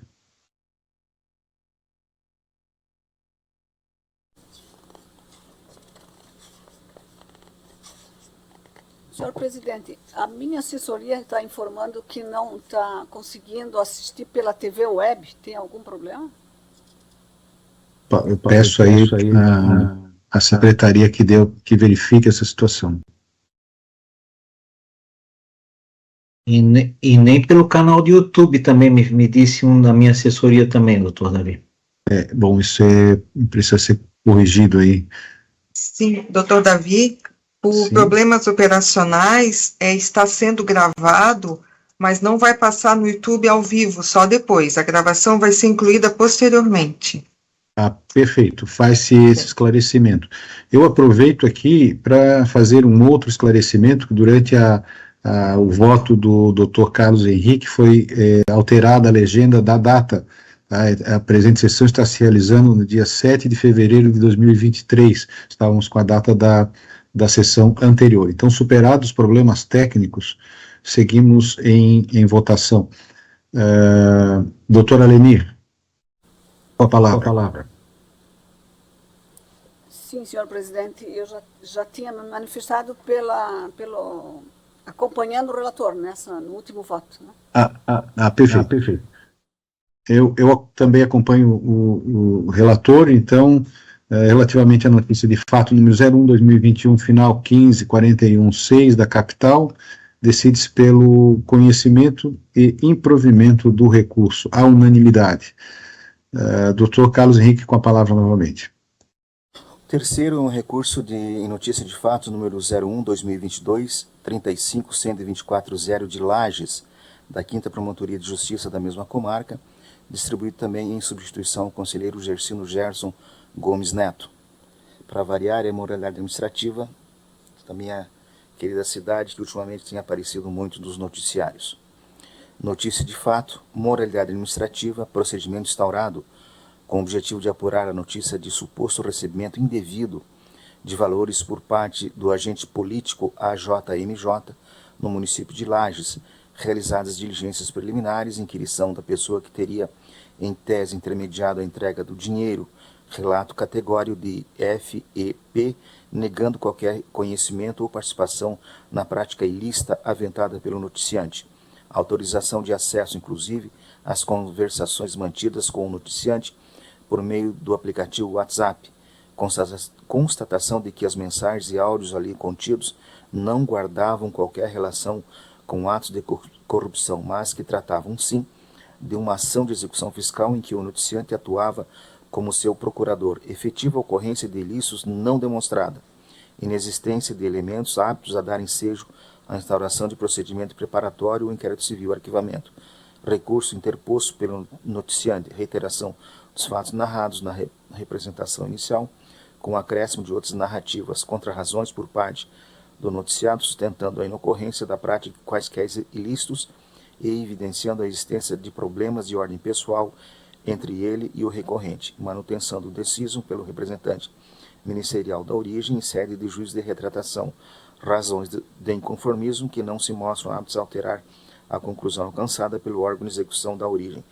Senhor presidente, a minha assessoria está informando que não está conseguindo assistir pela TV Web. Tem algum problema? Eu peço aí a secretaria que verifique essa situação. E nem pelo canal do YouTube também, me disse da minha assessoria também, doutor Davi. Bom, isso precisa ser corrigido aí. Sim, doutor Davi, por problemas operacionais, está sendo gravado, mas não vai passar no YouTube ao vivo, só depois. A gravação vai ser incluída posteriormente. Perfeito, faz-se esse esclarecimento. Eu aproveito aqui para fazer um outro esclarecimento, que durante o voto do Dr. Carlos Henrique foi alterada a legenda da data. A presente sessão está se realizando no dia 7 de fevereiro de 2023, estávamos com a data da sessão anterior. Então, superados os problemas técnicos, seguimos em votação. Doutora Lenir, com a palavra. Sim, senhor presidente, eu já tinha me manifestado acompanhando o relator no último voto. Né? Perfeito, perfeito. Eu também acompanho o relator, então, relativamente à notícia de fato número 01/2021, final 15.41.6 da capital, decide-se pelo conhecimento e improvimento do recurso, à unanimidade. Doutor Carlos Henrique, com a palavra novamente. Terceiro, um recurso em notícia de fato número 01/2022, 35.124.0 de Lages, da 5ª Promotoria de Justiça da mesma comarca, distribuído também em substituição ao conselheiro Gersino Gerson Gomes Neto. Para variar, é moralidade administrativa da minha querida cidade, que ultimamente tem aparecido muito nos noticiários. Notícia de fato, moralidade administrativa, procedimento instaurado com o objetivo de apurar a notícia de suposto recebimento indevido de valores por parte do agente político AJMJ no município de Lages, realizadas diligências preliminares, inquirição da pessoa que teria, em tese, intermediado a entrega do dinheiro, relato categórico de FEP, negando qualquer conhecimento ou participação na prática ilícita aventada pelo noticiante. Autorização de acesso, inclusive, às conversações mantidas com o noticiante por meio do aplicativo WhatsApp. Constatação de que as mensagens e áudios ali contidos não guardavam qualquer relação com atos de corrupção, mas que tratavam, sim, de uma ação de execução fiscal em que o noticiante atuava como seu procurador. Efetiva ocorrência de ilícitos não demonstrada. Inexistência de elementos aptos a dar ensejo à instauração de procedimento preparatório ou inquérito civil, arquivamento. Recurso interposto pelo noticiante, reiteração dos fatos narrados na representação inicial, com acréscimo de outras narrativas, contrarrazões por parte do noticiado, sustentando a inocorrência da prática de quaisquer ilícitos e evidenciando a existência de problemas de ordem pessoal entre ele e o recorrente, manutenção do deciso pelo representante ministerial da origem em sede de juízo de retratação, razões de inconformismo que não se mostram aptos a alterar a conclusão alcançada pelo órgão de execução da origem,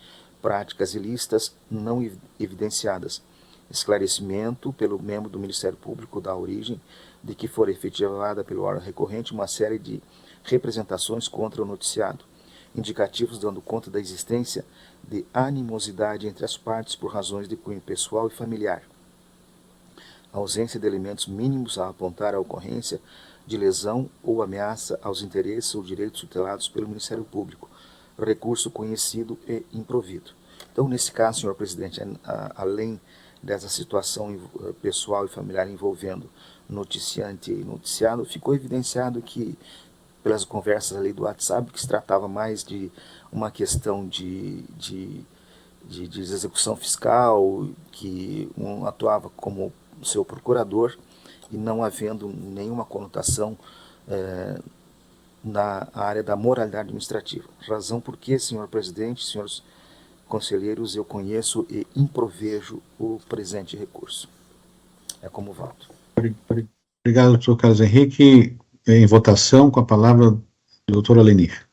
práticas ilícitas não evidenciadas, esclarecimento pelo membro do Ministério Público da origem de que for efetivada pelo órgão recorrente uma série de representações contra o noticiado, indicativos dando conta da existência de animosidade entre as partes por razões de cunho pessoal e familiar, ausência de elementos mínimos a apontar a ocorrência de lesão ou ameaça aos interesses ou direitos tutelados pelo Ministério Público, recurso conhecido e improvido. Então, nesse caso, senhor presidente, além dessa situação pessoal e familiar envolvendo noticiante e noticiado, ficou evidenciado que, pelas conversas ali do WhatsApp, que se tratava mais de uma questão de execução fiscal, que um atuava como seu procurador e não havendo nenhuma conotação na área da moralidade administrativa. Razão por que, senhor presidente, senhores conselheiros, eu conheço e improvejo o presente recurso. É como voto. Obrigado, doutor Carlos Henrique. Em votação, com a palavra do doutor Alenir.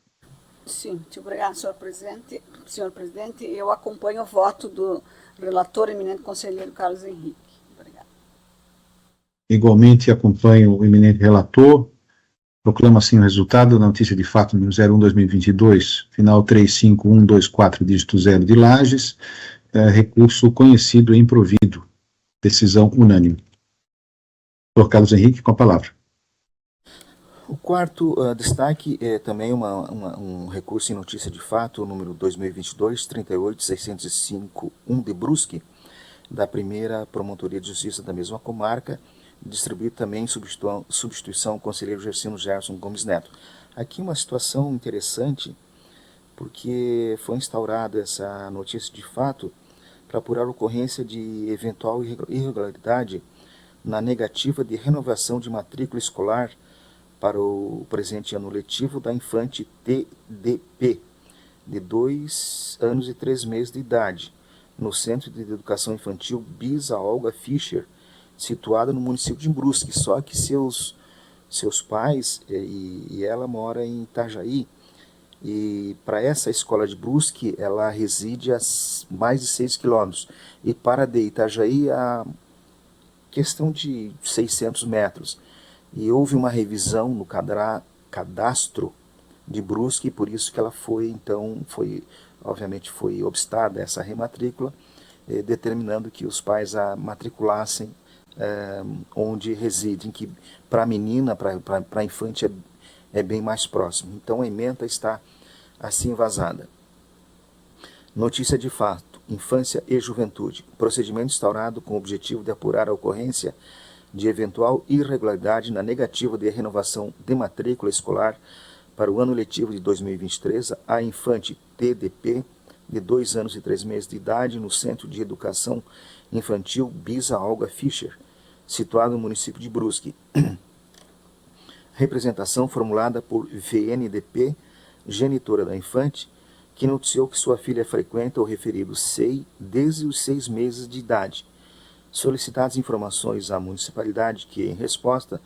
Sim, muito obrigado, senhor presidente. Senhor presidente, eu acompanho o voto do relator eminente conselheiro Carlos Henrique. Obrigado. Igualmente acompanho o eminente relator. Proclama assim o resultado da notícia de fato número 01/2022, final 35124, dígito 0 de Lages, recurso conhecido e improvido, decisão unânime. Doutor Carlos Henrique, com a palavra. O quarto destaque é também um recurso em notícia de fato, número 2022, 38.605.1 de Brusque, da 1ª Promotoria de Justiça da mesma comarca, distribuído também em substituição ao conselheiro Gersino Gerson Gomes Neto. Aqui uma situação interessante, porque foi instaurada essa notícia de fato para apurar a ocorrência de eventual irregularidade na negativa de renovação de matrícula escolar para o presente ano letivo da infante TDP, de 2 anos e 3 meses de idade, no Centro de Educação Infantil Bisa Olga Fischer, situada no município de Brusque, só que seus pais e ela mora em Itajaí, e para essa escola de Brusque, ela reside a mais de 6 quilômetros, e para de Itajaí a questão de 600 metros, e houve uma revisão no cadastro de Brusque, e por isso que ela obviamente foi obstada essa rematrícula, determinando que os pais a matriculassem onde residem, que para a menina, para a infante, é bem mais próximo. Então a ementa está assim vazada. Notícia de fato: infância e juventude. Procedimento instaurado com o objetivo de apurar a ocorrência de eventual irregularidade na negativa de renovação de matrícula escolar para o ano letivo de 2023 a infante TDP de 2 anos e 3 meses de idade no Centro de Educação Infantil Bisa Olga Fischer, situado no município de Brusque. Representação formulada por VNDP, genitora da infante, que noticiou que sua filha frequenta o referido SEI desde os 6 meses de idade. Solicitadas informações à municipalidade, que, em resposta,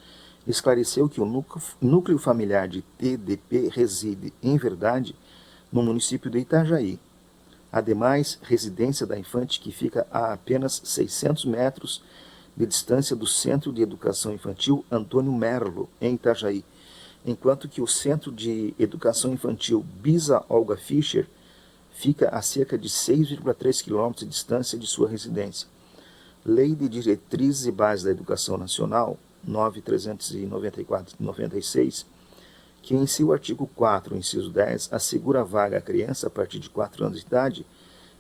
esclareceu que o núcleo familiar de TDP reside, em verdade, no município de Itajaí. Ademais, residência da infante que fica a apenas 600 metros de distância do Centro de Educação Infantil Antônio Merlo, em Itajaí, enquanto que o Centro de Educação Infantil Bisa Olga Fischer fica a cerca de 6,3 km de distância de sua residência. Lei de Diretrizes e Bases da Educação Nacional, 9.394/96, que em seu artigo 4, inciso 10, assegura a vaga à criança a partir de 4 anos de idade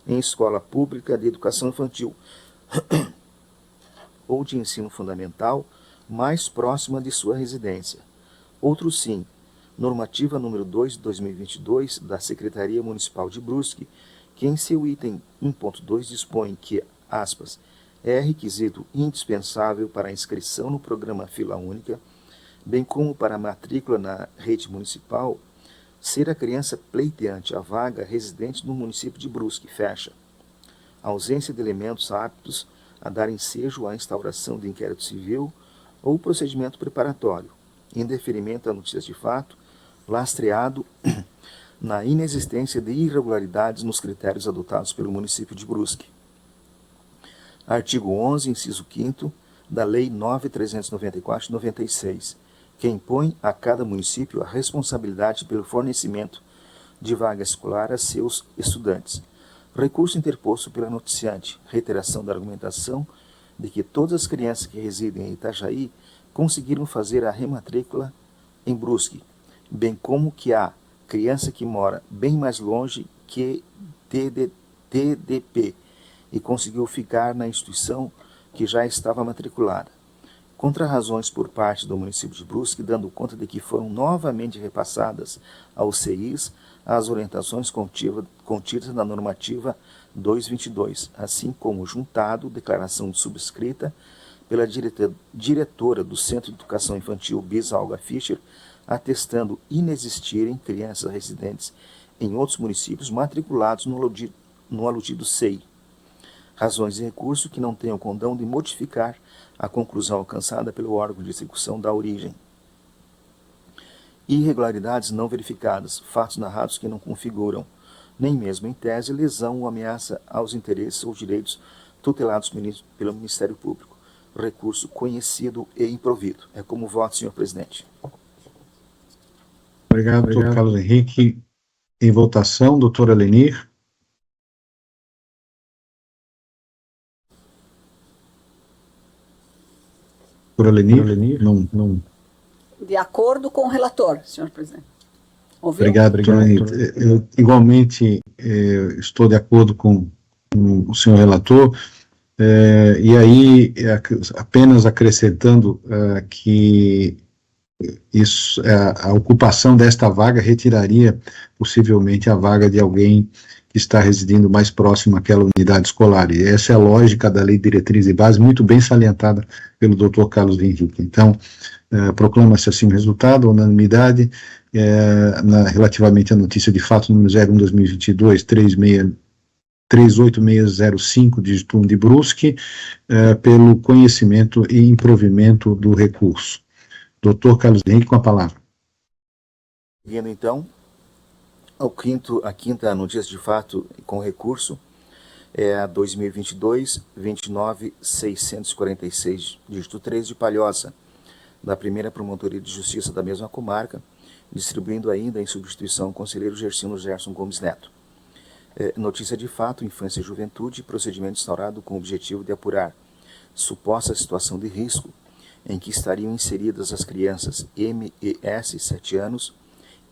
em escola pública de educação infantil ou de ensino fundamental mais próxima de sua residência. Outro sim, normativa número 2 de 2022 da Secretaria Municipal de Brusque, que em seu item 1.2 dispõe que, aspas, é requisito indispensável para a inscrição no programa Fila Única, bem como para a matrícula na rede municipal, ser a criança pleiteante a vaga residente no município de Brusque, fecha. A ausência de elementos aptos a dar ensejo à instauração de inquérito civil ou procedimento preparatório, em deferimento a notícias de fato, lastreado na inexistência de irregularidades nos critérios adotados pelo município de Brusque. Artigo 11, inciso 5º, da Lei 9.394/96, que impõe a cada município a responsabilidade pelo fornecimento de vaga escolar a seus estudantes. Recurso interposto pela noticiante, reiteração da argumentação de que todas as crianças que residem em Itajaí conseguiram fazer a rematrícula em Brusque, bem como que há criança que mora bem mais longe que TDP e conseguiu ficar na instituição que já estava matriculada. Contrarrazões por parte do município de Brusque, dando conta de que foram novamente repassadas aos CIs as orientações contidas na normativa 222, assim como juntado declaração subscrita pela diretora do Centro de Educação Infantil Bisa Olga Fischer, atestando inexistirem crianças residentes em outros municípios matriculados no aludido SEI. Razões de recurso que não tenham condão de modificar a conclusão alcançada pelo órgão de execução da origem. Irregularidades não verificadas, fatos narrados que não configuram, nem mesmo em tese, lesão ou ameaça aos interesses ou direitos tutelados pelo Ministério Público. Recurso conhecido e improvido. É como voto, senhor presidente. Obrigado, doutor Carlos Henrique. Em votação, doutora Lenir. Doutora Lenir? Não. De acordo com o relator, senhor presidente. Ouviu? Obrigado, doutora Lenir. Eu, igualmente, estou de acordo com o senhor relator, e aí, apenas acrescentando que isso, a ocupação desta vaga retiraria possivelmente a vaga de alguém que está residindo mais próximo àquela unidade escolar, e essa é a lógica da Lei de Diretriz e Base, muito bem salientada pelo doutor Carlos Henrique. Então, proclama-se assim o resultado, unanimidade, relativamente à notícia de fato número 01/2022, 38605, dígito 1 de Brusque, pelo conhecimento e improvimento do recurso. Doutor Carlos Henrique, com a palavra. Seguindo, então, a quinta notícia de fato com recurso é a 2022-29646, dígito 3 de Palhoça, da primeira Promotoria de Justiça da mesma comarca, distribuindo ainda em substituição o conselheiro Gersino Gerson Gomes Neto. Notícia de fato, infância e juventude, procedimento instaurado com o objetivo de apurar suposta situação de risco em que estariam inseridas as crianças MES 7 anos,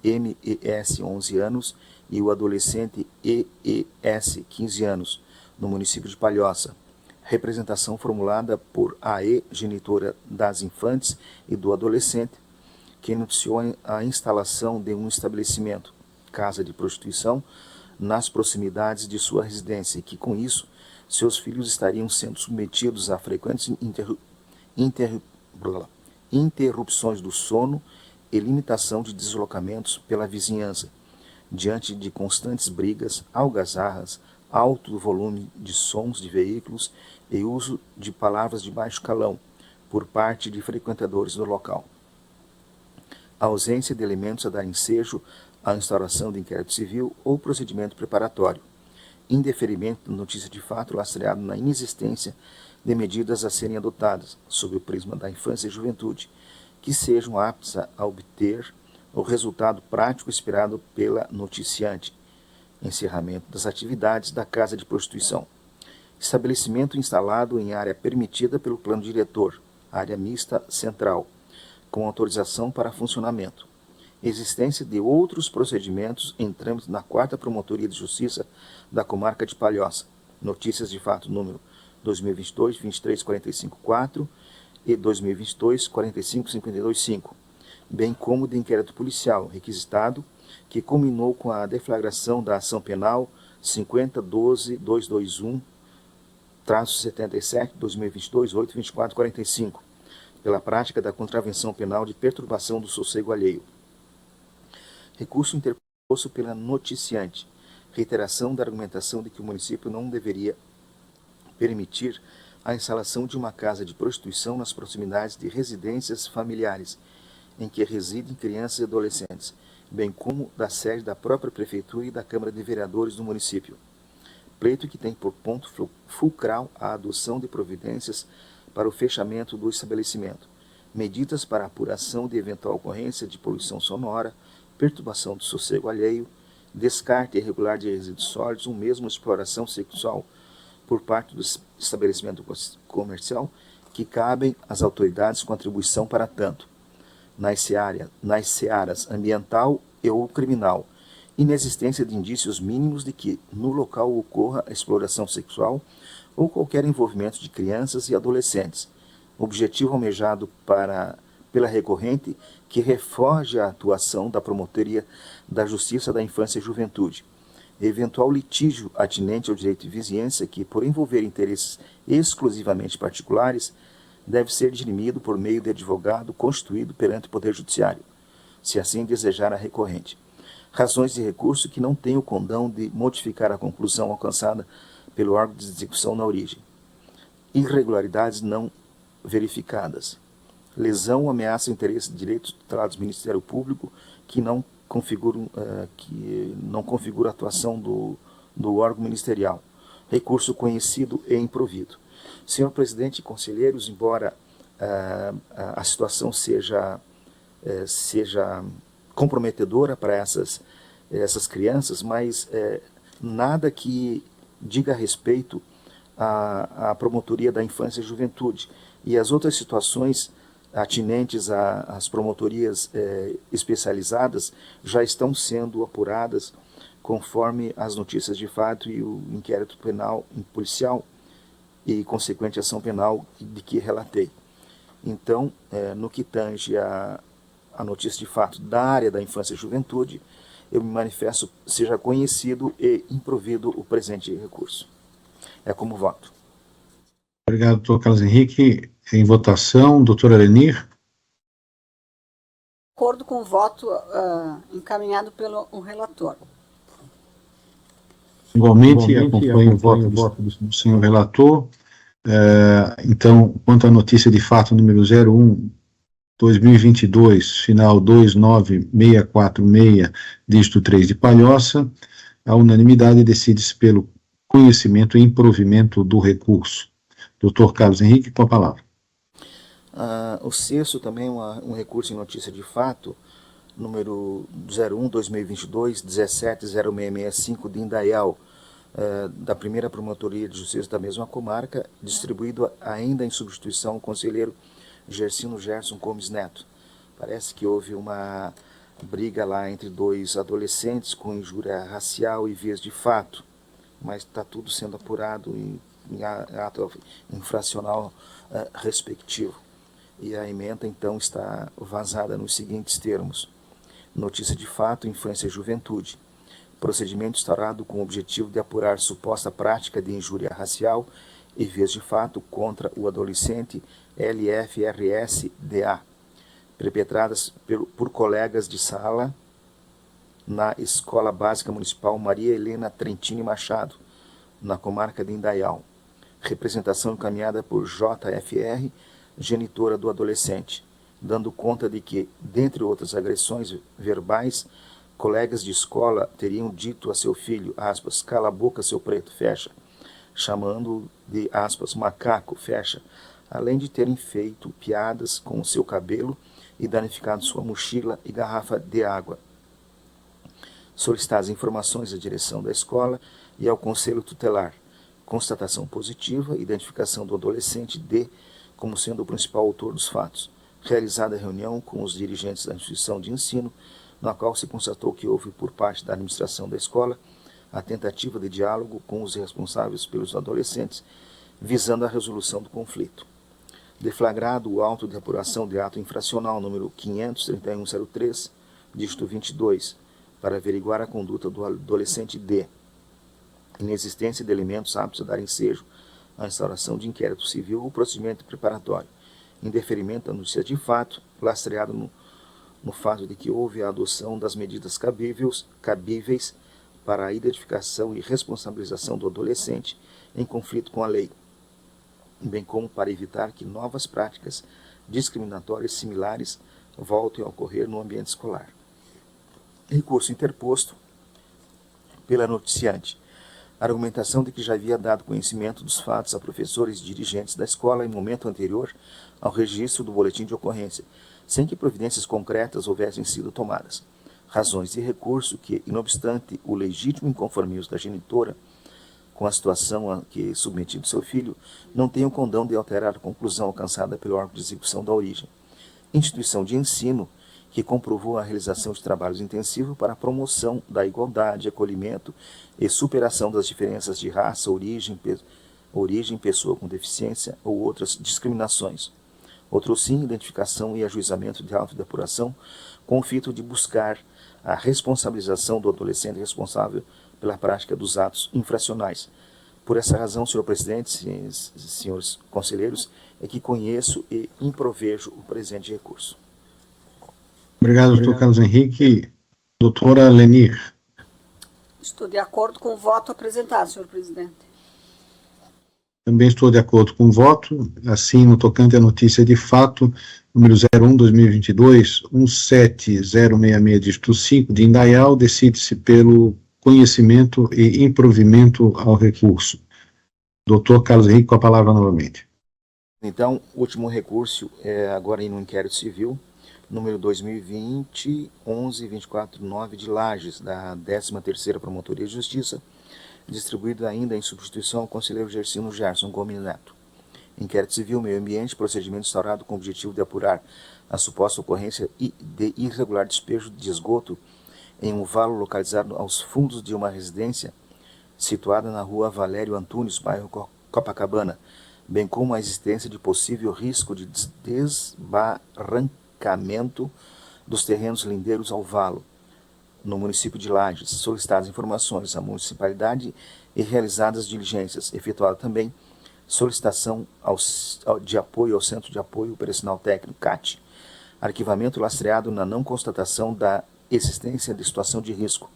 MES 11 anos e o adolescente EES 15 anos, no município de Palhoça. Representação formulada por AE, genitora das infantes e do adolescente, que noticiou a instalação de um estabelecimento, casa de prostituição, nas proximidades de sua residência e que, com isso, seus filhos estariam sendo submetidos a frequentes interrupções do sono e limitação de deslocamentos pela vizinhança, diante de constantes brigas, algazarras, alto volume de sons de veículos e uso de palavras de baixo calão por parte de frequentadores do local. A ausência de elementos a dar ensejo à instauração de inquérito civil ou procedimento preparatório. Indeferimento da notícia de fato lastreado na inexistência de medidas a serem adotadas, sob o prisma da infância e juventude, que sejam aptas a obter o resultado prático esperado pela noticiante. Encerramento das atividades da casa de prostituição. Estabelecimento instalado em área permitida pelo plano diretor, área mista central, com autorização para funcionamento. Existência de outros procedimentos em trâmite na 4ª Promotoria de Justiça da Comarca de Palhoça. Notícias de fato número 2022-23454 e 2022-45525, bem como de inquérito policial requisitado, que culminou com a deflagração da ação penal 5012-221-77-2022-82445, pela prática da contravenção penal de perturbação do sossego alheio. Recurso interposto pela noticiante. Reiteração da argumentação de que o município não deveria permitir a instalação de uma casa de prostituição nas proximidades de residências familiares, em que residem crianças e adolescentes, bem como da sede da própria Prefeitura e da Câmara de Vereadores do município. Pleito que tem por ponto fulcral a adoção de providências para o fechamento do estabelecimento, medidas para a apuração de eventual ocorrência de poluição sonora, perturbação do sossego alheio, descarte irregular de resíduos sólidos ou mesmo exploração sexual por parte do estabelecimento comercial, que cabem às autoridades com atribuição para tanto, nas searas ambiental e ou criminal, inexistência de indícios mínimos de que no local ocorra a exploração sexual ou qualquer envolvimento de crianças e adolescentes, objetivo almejado pela recorrente que refoge a atuação da Promotoria da Justiça da Infância e Juventude. Eventual litígio atinente ao direito de vizinhança que, por envolver interesses exclusivamente particulares, deve ser dirimido por meio de advogado constituído perante o Poder Judiciário, se assim desejar a recorrente. Razões de recurso que não têm o condão de modificar a conclusão alcançada pelo órgão de execução na origem. Irregularidades não verificadas. Lesão ou ameaça ao interesse de direitos tutelados do Ministério Público que não configura a atuação do órgão ministerial. Recurso conhecido e improvido. Senhor presidente e conselheiros, embora a situação seja comprometedora para essas crianças, mas nada que diga respeito à Promotoria da Infância e Juventude e as outras situações atinentes às promotorias especializadas já estão sendo apuradas conforme as notícias de fato e o inquérito penal policial e consequente ação penal de que relatei. Então, no que tange a notícia de fato da área da infância e juventude, eu me manifesto seja conhecido e improvido o presente recurso. É como voto. Obrigado, doutor Carlos Henrique. Em votação, doutora Lenir. De acordo com o voto encaminhado pelo relator. Igualmente acompanho o voto do senhor relator. Então, quanto à notícia de fato número 01/2022, final 29646, dígito 3 de Palhoça, a unanimidade decide-se pelo conhecimento e improvimento do recurso. Doutor Carlos Henrique, com a palavra. O sexto também um recurso em notícia de fato, número 01/2022, 170665 de Indaial, da primeira Promotoria de Justiça da mesma comarca, distribuído ainda em substituição ao conselheiro Gersino Gerson Gomes Neto. Parece que houve uma briga lá entre dois adolescentes com injúria racial e vias de fato, mas está tudo sendo apurado em ato infracional respectivo. E a ementa, então, está vazada nos seguintes termos: notícia de fato, infância e juventude. Procedimento instaurado com o objetivo de apurar suposta prática de injúria racial e vias de fato contra o adolescente LFRS-DA, perpetradas por colegas de sala na Escola Básica Municipal Maria Helena Trentini Machado, na comarca de Indaial. Representação encaminhada por JFR, genitora do adolescente, dando conta de que, dentre outras agressões verbais, colegas de escola teriam dito a seu filho, aspas, cala a boca, seu preto, fecha, chamando-o de, aspas, macaco, fecha, além de terem feito piadas com o seu cabelo e danificado sua mochila e garrafa de água. Solicitadas informações à direção da escola e ao Conselho Tutelar. Constatação positiva, identificação do adolescente D como sendo o principal autor dos fatos. Realizada a reunião com os dirigentes da instituição de ensino, na qual se constatou que houve, por parte da administração da escola, a tentativa de diálogo com os responsáveis pelos adolescentes, visando a resolução do conflito. Deflagrado o auto de apuração de ato infracional número 53103, dígito 22, para averiguar a conduta do adolescente D, inexistência de elementos aptos a dar ensejo à instauração de inquérito civil ou procedimento preparatório, em deferimento à notícia de fato, lastreado no fato de que houve a adoção das medidas cabíveis para a identificação e responsabilização do adolescente em conflito com a lei, bem como para evitar que novas práticas discriminatórias similares voltem a ocorrer no ambiente escolar. Recurso interposto pela noticiante. A argumentação de que já havia dado conhecimento dos fatos a professores e dirigentes da escola em momento anterior ao registro do boletim de ocorrência, sem que providências concretas houvessem sido tomadas. Razões de recurso que, não obstante o legítimo inconformismo da genitora com a situação a que submetido seu filho, não tem o condão de alterar a conclusão alcançada pelo órgão de execução da origem. Instituição de ensino que comprovou a realização de trabalhos intensivos para a promoção da igualdade, acolhimento e superação das diferenças de raça, origem, pessoa com deficiência ou outras discriminações. Outro sim, identificação e ajuizamento de auto de apuração com o fito de buscar a responsabilização do adolescente responsável pela prática dos atos infracionais. Por essa razão, senhor presidente, senhores conselheiros, é que conheço e improvejo o presente recurso. Obrigado, doutor Carlos Henrique. Doutora Lenir. Estou de acordo com o voto apresentado, senhor presidente. Também estou de acordo com o voto. Assim, no tocante à notícia de fato, número 01/2022, 17066, dígito 5, de Indaial, decide-se pelo conhecimento e improvimento ao recurso. Doutor Carlos Henrique, com a palavra novamente. Então, o último recurso é agora no inquérito civil, número 2020-11-249 de Lages, da 13ª Promotoria de Justiça, distribuído ainda em substituição ao conselheiro Gersino Gerson Gomes Neto. Inquérito civil, meio ambiente, procedimento instaurado com o objetivo de apurar a suposta ocorrência de irregular despejo de esgoto em um valo localizado aos fundos de uma residência situada na rua Valério Antunes, bairro Copacabana, bem como a existência de possível risco de desbarrancamento dos terrenos lindeiros ao valo, no município de Lages. Solicitadas informações à municipalidade e realizadas diligências. Efetuada também solicitação de apoio ao Centro de Apoio Operacional Técnico, CAT. Arquivamento lastreado na não constatação da existência de situação de risco,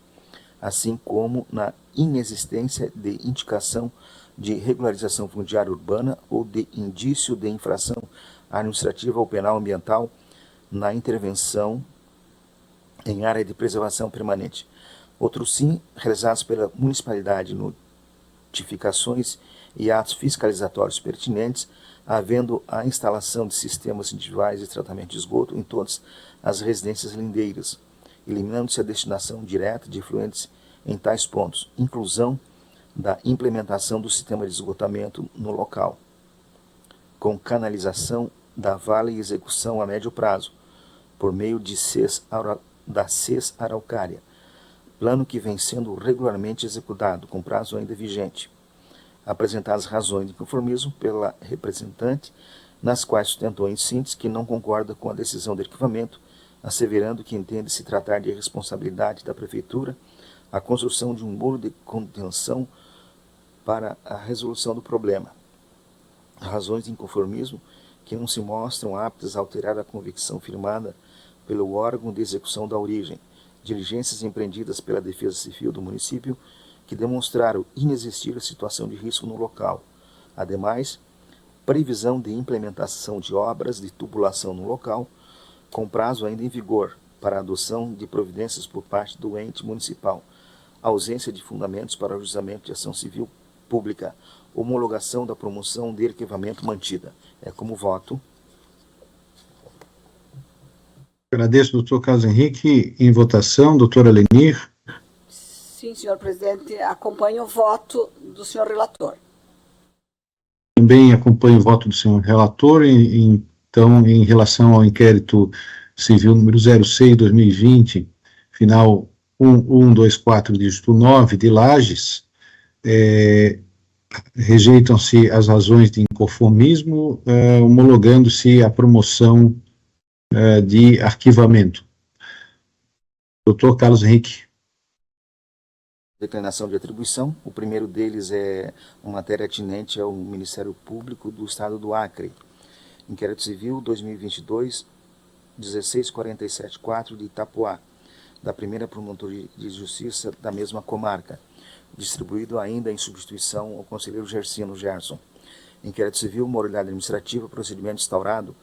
assim como na inexistência de indicação de regularização fundiária urbana ou de indício de infração administrativa ou penal ambiental na intervenção em área de preservação permanente. Outros sim, realizados pela municipalidade, notificações e atos fiscalizatórios pertinentes, havendo a instalação de sistemas individuais de tratamento de esgoto em todas as residências lindeiras, eliminando-se a destinação direta de efluentes em tais pontos, inclusão da implementação do sistema de esgotamento no local, com canalização da vala e execução a médio prazo, por meio da CES Araucária, plano que vem sendo regularmente executado, com prazo ainda vigente. Apresentadas razões de inconformismo pela representante, nas quais sustentou em síntese que não concorda com a decisão de arquivamento, asseverando que entende se tratar de responsabilidade da Prefeitura a construção de um muro de contenção para a resolução do problema. Razões de inconformismo que não se mostram aptas a alterar a convicção firmada pelo órgão de execução da origem, diligências empreendidas pela Defesa Civil do município que demonstraram inexistir a situação de risco no local. Ademais, previsão de implementação de obras de tubulação no local, com prazo ainda em vigor, para a adoção de providências por parte do ente municipal, ausência de fundamentos para o ajuizamento de ação civil pública, homologação da promoção de arquivamento mantida. É como voto. Agradeço, doutor Carlos Henrique. Em votação, doutora Lenir. Sim, senhor presidente, acompanho o voto do senhor relator. Também acompanho o voto do senhor relator. Então, em relação ao inquérito civil número 06/2020, final 1124, dígito 9, de Lages, rejeitam-se as razões de inconformismo, homologando-se a promoção de arquivamento. Doutor Carlos Henrique. Declinação de atribuição. O primeiro deles é uma matéria atinente ao Ministério Público do Estado do Acre. Inquérito Civil 2022, 1647-4 de Itapoá, da primeira Promotoria de Justiça da mesma comarca, distribuído ainda em substituição ao conselheiro Gersino Gerson. Inquérito Civil, moralidade administrativa, procedimento instaurado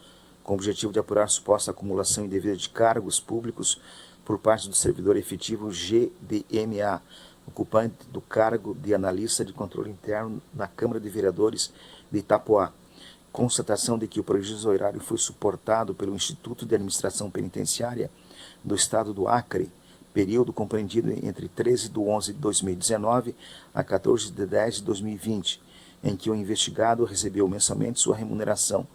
com o objetivo de apurar suposta acumulação indevida de cargos públicos por parte do servidor efetivo GDMA, ocupante do cargo de analista de controle interno na Câmara de Vereadores de Itapoá. Constatação de que o prejuízo horário foi suportado pelo Instituto de Administração Penitenciária do Estado do Acre, período compreendido entre 13/11/2019 a 14/10/2020, em que o investigado recebeu mensalmente sua remuneração,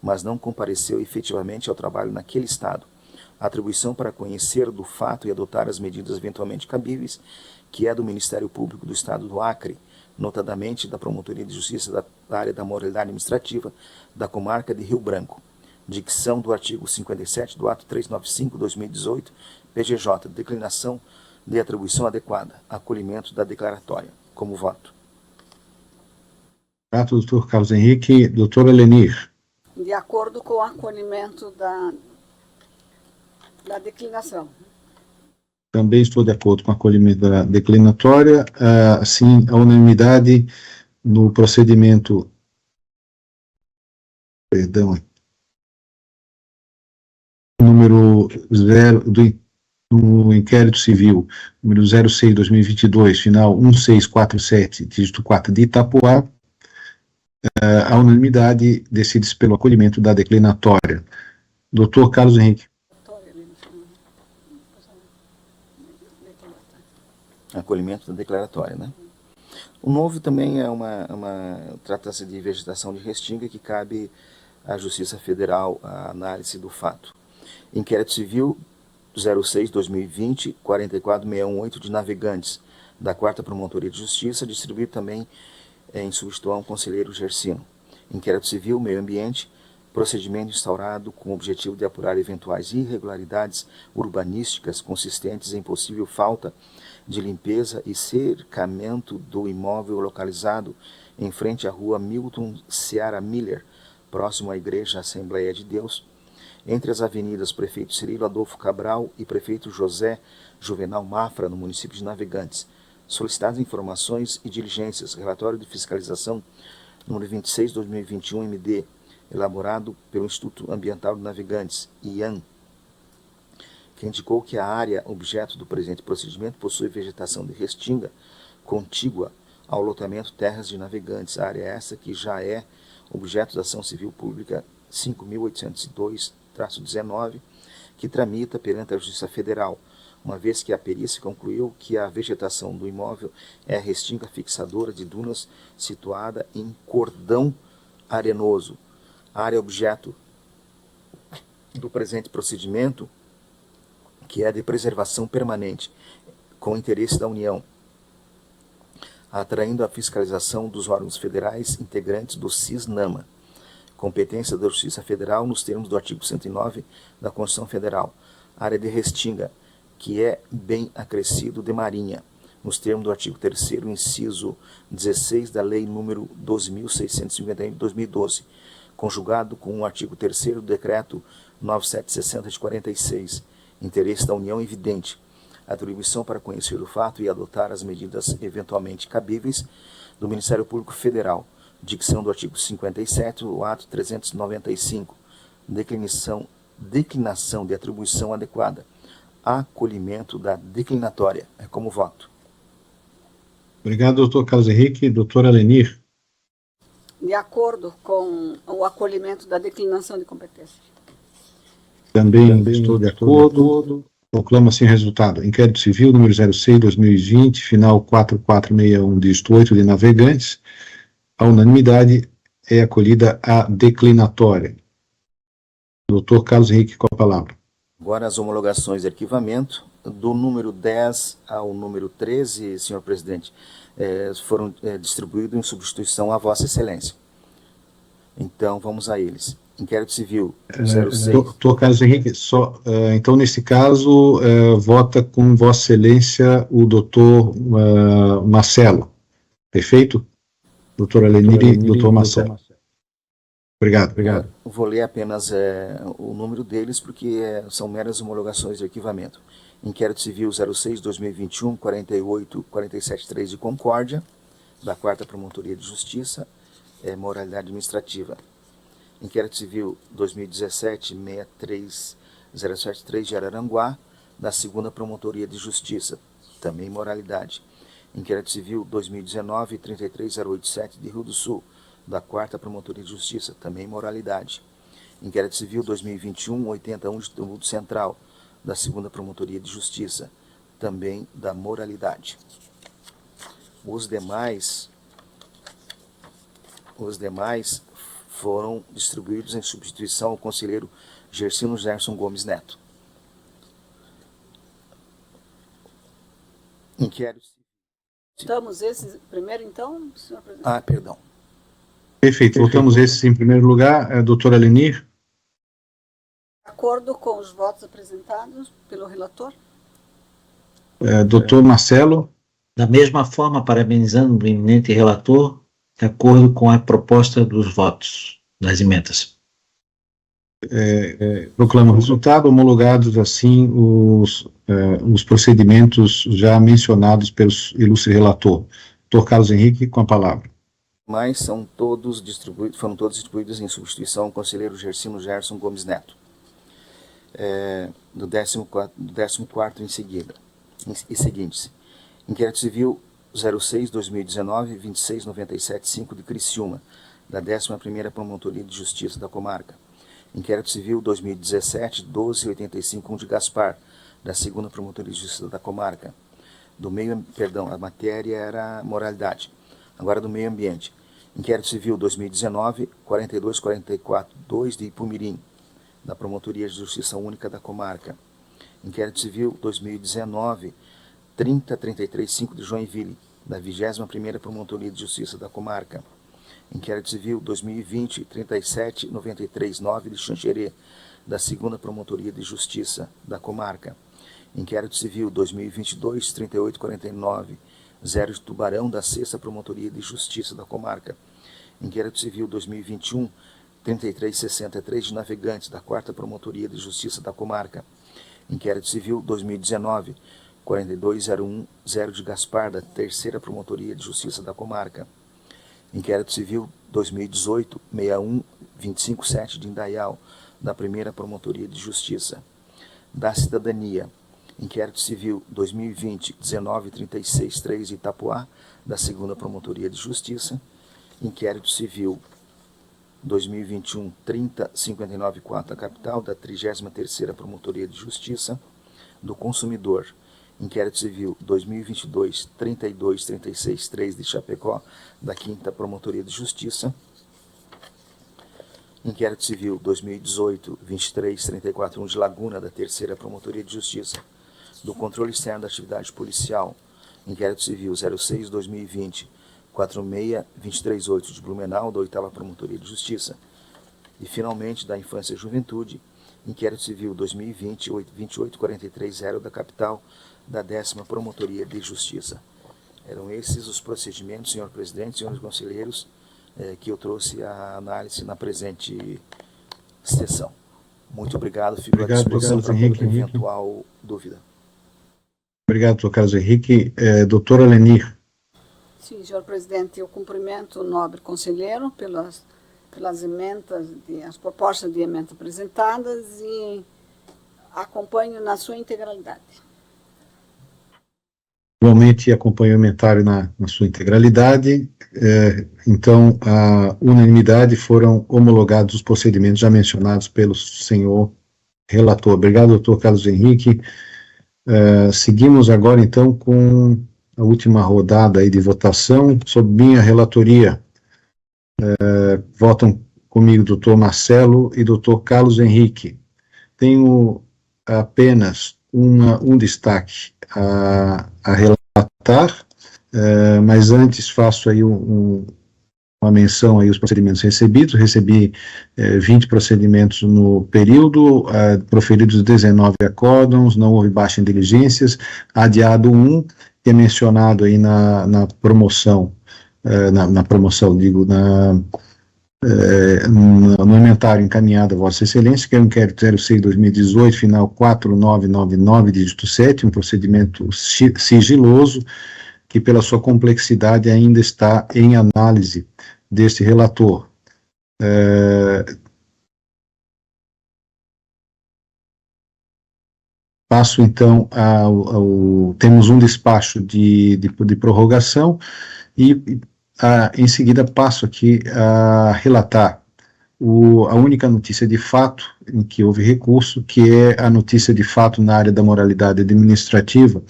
mas não compareceu efetivamente ao trabalho naquele estado. Atribuição para conhecer do fato e adotar as medidas eventualmente cabíveis, que é do Ministério Público do Estado do Acre, notadamente da Promotoria de Justiça da área da moralidade administrativa da comarca de Rio Branco. Dicção do artigo 57 do ato 395/2018, PGJ, declinação de atribuição adequada, acolhimento da declaratória. Como voto. Doutor Carlos Henrique. Doutora Lenir. De acordo com o acolhimento da declinação. Também estou de acordo com o acolhimento da declinatória. Assim, a unanimidade no procedimento. Número 0 do inquérito civil, número 06/2022, final 1647, dígito 4 de Itapoá, a unanimidade decide-se pelo acolhimento da declinatória. Doutor Carlos Henrique. Acolhimento da declaratória, né? O novo também é trata-se de vegetação de restinga que cabe à Justiça Federal a análise do fato. Inquérito Civil 06/2020, 44618 de Navegantes, da 4ª Promotoria de Justiça, distribuído também em substituição ao conselheiro Gersino. Inquérito Civil, Meio Ambiente, procedimento instaurado com o objetivo de apurar eventuais irregularidades urbanísticas consistentes em possível falta de limpeza e cercamento do imóvel localizado em frente à rua Milton Seara Miller, próximo à Igreja Assembleia de Deus, entre as avenidas Prefeito Cirilo Adolfo Cabral e Prefeito José Juvenal Mafra, no município de Navegantes. Solicitadas informações e diligências. Relatório de fiscalização número 26/2021 MD, elaborado pelo Instituto Ambiental de Navegantes, IAN, que indicou que a área objeto do presente procedimento possui vegetação de restinga contígua ao loteamento Terras de Navegantes, área essa que já é objeto da ação civil pública 5.802-19, que tramita perante a Justiça Federal, uma vez que a perícia concluiu que a vegetação do imóvel é a restinga fixadora de dunas situada em cordão arenoso. A área objeto do presente procedimento, que é de preservação permanente, com interesse da União, atraindo a fiscalização dos órgãos federais integrantes do CISNAMA, competência da Justiça Federal nos termos do artigo 109 da Constituição Federal, área de restinga, que é bem acrescido de marinha, nos termos do artigo 3º, inciso 16 da Lei nº 12.651 de 2012, conjugado com o artigo 3º do Decreto 9760 de 46, interesse da União evidente, atribuição para conhecer do fato e adotar as medidas eventualmente cabíveis do Ministério Público Federal, dicção do artigo 57, o ato 395, declinação de atribuição adequada, acolhimento da declinatória. É como voto. Obrigado, doutor Carlos Henrique. Doutora Lenir. De acordo com o acolhimento da declinação de competência. Também estou de acordo. Proclamo assim o resultado. Inquérito Civil número 06/2020, final 4461, dígito 8 de navegantes. A unanimidade é acolhida a declinatória. Doutor Carlos Henrique, com a palavra. Agora as homologações de arquivamento, do número 10 ao número 13, senhor presidente, foram distribuídos em substituição à Vossa Excelência. Então, vamos a eles. Inquérito Civil 06. Doutor Carlos Henrique, então, nesse caso, vota com Vossa Excelência o doutor Marcelo. Perfeito? Doutora Lenir e doutor Marcelo. Obrigado. Vou ler apenas o número deles, porque são meras homologações de arquivamento. Inquérito Civil 06/2021, 48.473 de Concórdia, da 4ª Promotoria de Justiça, Moralidade Administrativa. Inquérito Civil 2017, 63073 de Araranguá, da 2ª Promotoria de Justiça, também Moralidade. Inquérito Civil 2019, 33087 de Rio do Sul, da 4ª Promotoria de Justiça, também Moralidade. Inquérito Civil 2021, 81 de Tributo Central, da 2ª Promotoria de Justiça, também da Moralidade. Os demais foram distribuídos em substituição ao conselheiro Gersino Gerson Gomes Neto. Inquérito. Votamos esse primeiro, então, senhor presidente? Perdão. Perfeito. Votamos esses em primeiro lugar. Doutora Lenir. De acordo com os votos apresentados pelo relator? Doutor Marcelo. Da mesma forma, parabenizando o eminente relator, de acordo com a proposta dos votos, das emendas. Proclamo o resultado, homologados assim os procedimentos já mencionados pelo ilustre relator. Doutor Carlos Henrique, com a palavra. Mas foram todos distribuídos em substituição ao conselheiro Gersino Gerson Gomes Neto. Do 14º em seguida, e seguintes. Inquérito Civil 06/2019, 26.97.5 de Criciúma, da 11ª Promotoria de Justiça da Comarca. Inquérito Civil 2017, 12.85.1 de Gaspar, da 2ª Promotoria de Justiça da Comarca. A matéria era moralidade. Agora do meio ambiente. Inquérito Civil 2019, 42.44.2 de Ipumirim, da Promotoria de Justiça Única da Comarca. Inquérito Civil 2019, 30.33.5 de Joinville, da 21ª Promotoria de Justiça da Comarca. Inquérito Civil 2020, 37.93.9 de Xanxerê, da 2ª Promotoria de Justiça da Comarca. Inquérito Civil 2022, 38.49, 0 de Tubarão, da 6ª Promotoria de Justiça da Comarca. Inquérito Civil 2021, 33.63 de Navegantes, da 4ª Promotoria de Justiça da Comarca. Inquérito Civil 2019, 42.01.0 de Gaspar, da 3ª Promotoria de Justiça da Comarca. Inquérito Civil 2018, 61.25.7 de Indaial, da 1ª Promotoria de Justiça da Cidadania. Inquérito Civil 2020, 19.36.3 de Itapuá, da 2ª Promotoria de Justiça. Inquérito Civil 2021, 30.59.4 da Capital, da 33ª Promotoria de Justiça. do Consumidor, Inquérito Civil 2022-3236-3 de Chapecó, da 5ª Promotoria de Justiça. Inquérito Civil 2018-2334-1 de Laguna, da 3ª Promotoria de Justiça, do Controle Externo da Atividade Policial, Inquérito Civil 06-2020-46238 de Blumenau, da 8ª Promotoria de Justiça. E, finalmente, da Infância e Juventude, Inquérito Civil 2020-2843-0 da capital, da 10ª Promotoria de Justiça. Eram esses os procedimentos, senhor presidente, senhores conselheiros, que eu trouxe a análise na presente sessão. Muito obrigado, fico à disposição para qualquer eventual dúvida. Obrigado, doutor Carlos Henrique. Doutora Lenir. Sim, senhor presidente, eu cumprimento o nobre conselheiro pelas emendas, as propostas de emenda apresentadas e acompanho na sua integralidade. Igualmente acompanho o comentário na sua integralidade. Então, a unanimidade foram homologados os procedimentos já mencionados pelo senhor relator. Obrigado, doutor Carlos Henrique. Seguimos agora, então, com a última rodada aí de votação sob minha relatoria. Votam comigo doutor Marcelo e doutor Carlos Henrique. Tenho apenas um destaque a relatar, mas antes faço aí uma menção aí aos procedimentos recebidos. Recebi 20 procedimentos no período, proferidos 19 acórdãos, não houve baixa em diligências, adiado 1, que é mencionado aí na promoção, no inventário encaminhado a Vossa Excelência, que é o inquérito 06-2018, final 4999, dígito 7, um procedimento sigiloso, que pela sua complexidade ainda está em análise deste relator. Passo então temos um despacho de prorrogação e em seguida passo aqui a relatar a única notícia de fato em que houve recurso, que é a notícia de fato na área da moralidade administrativa,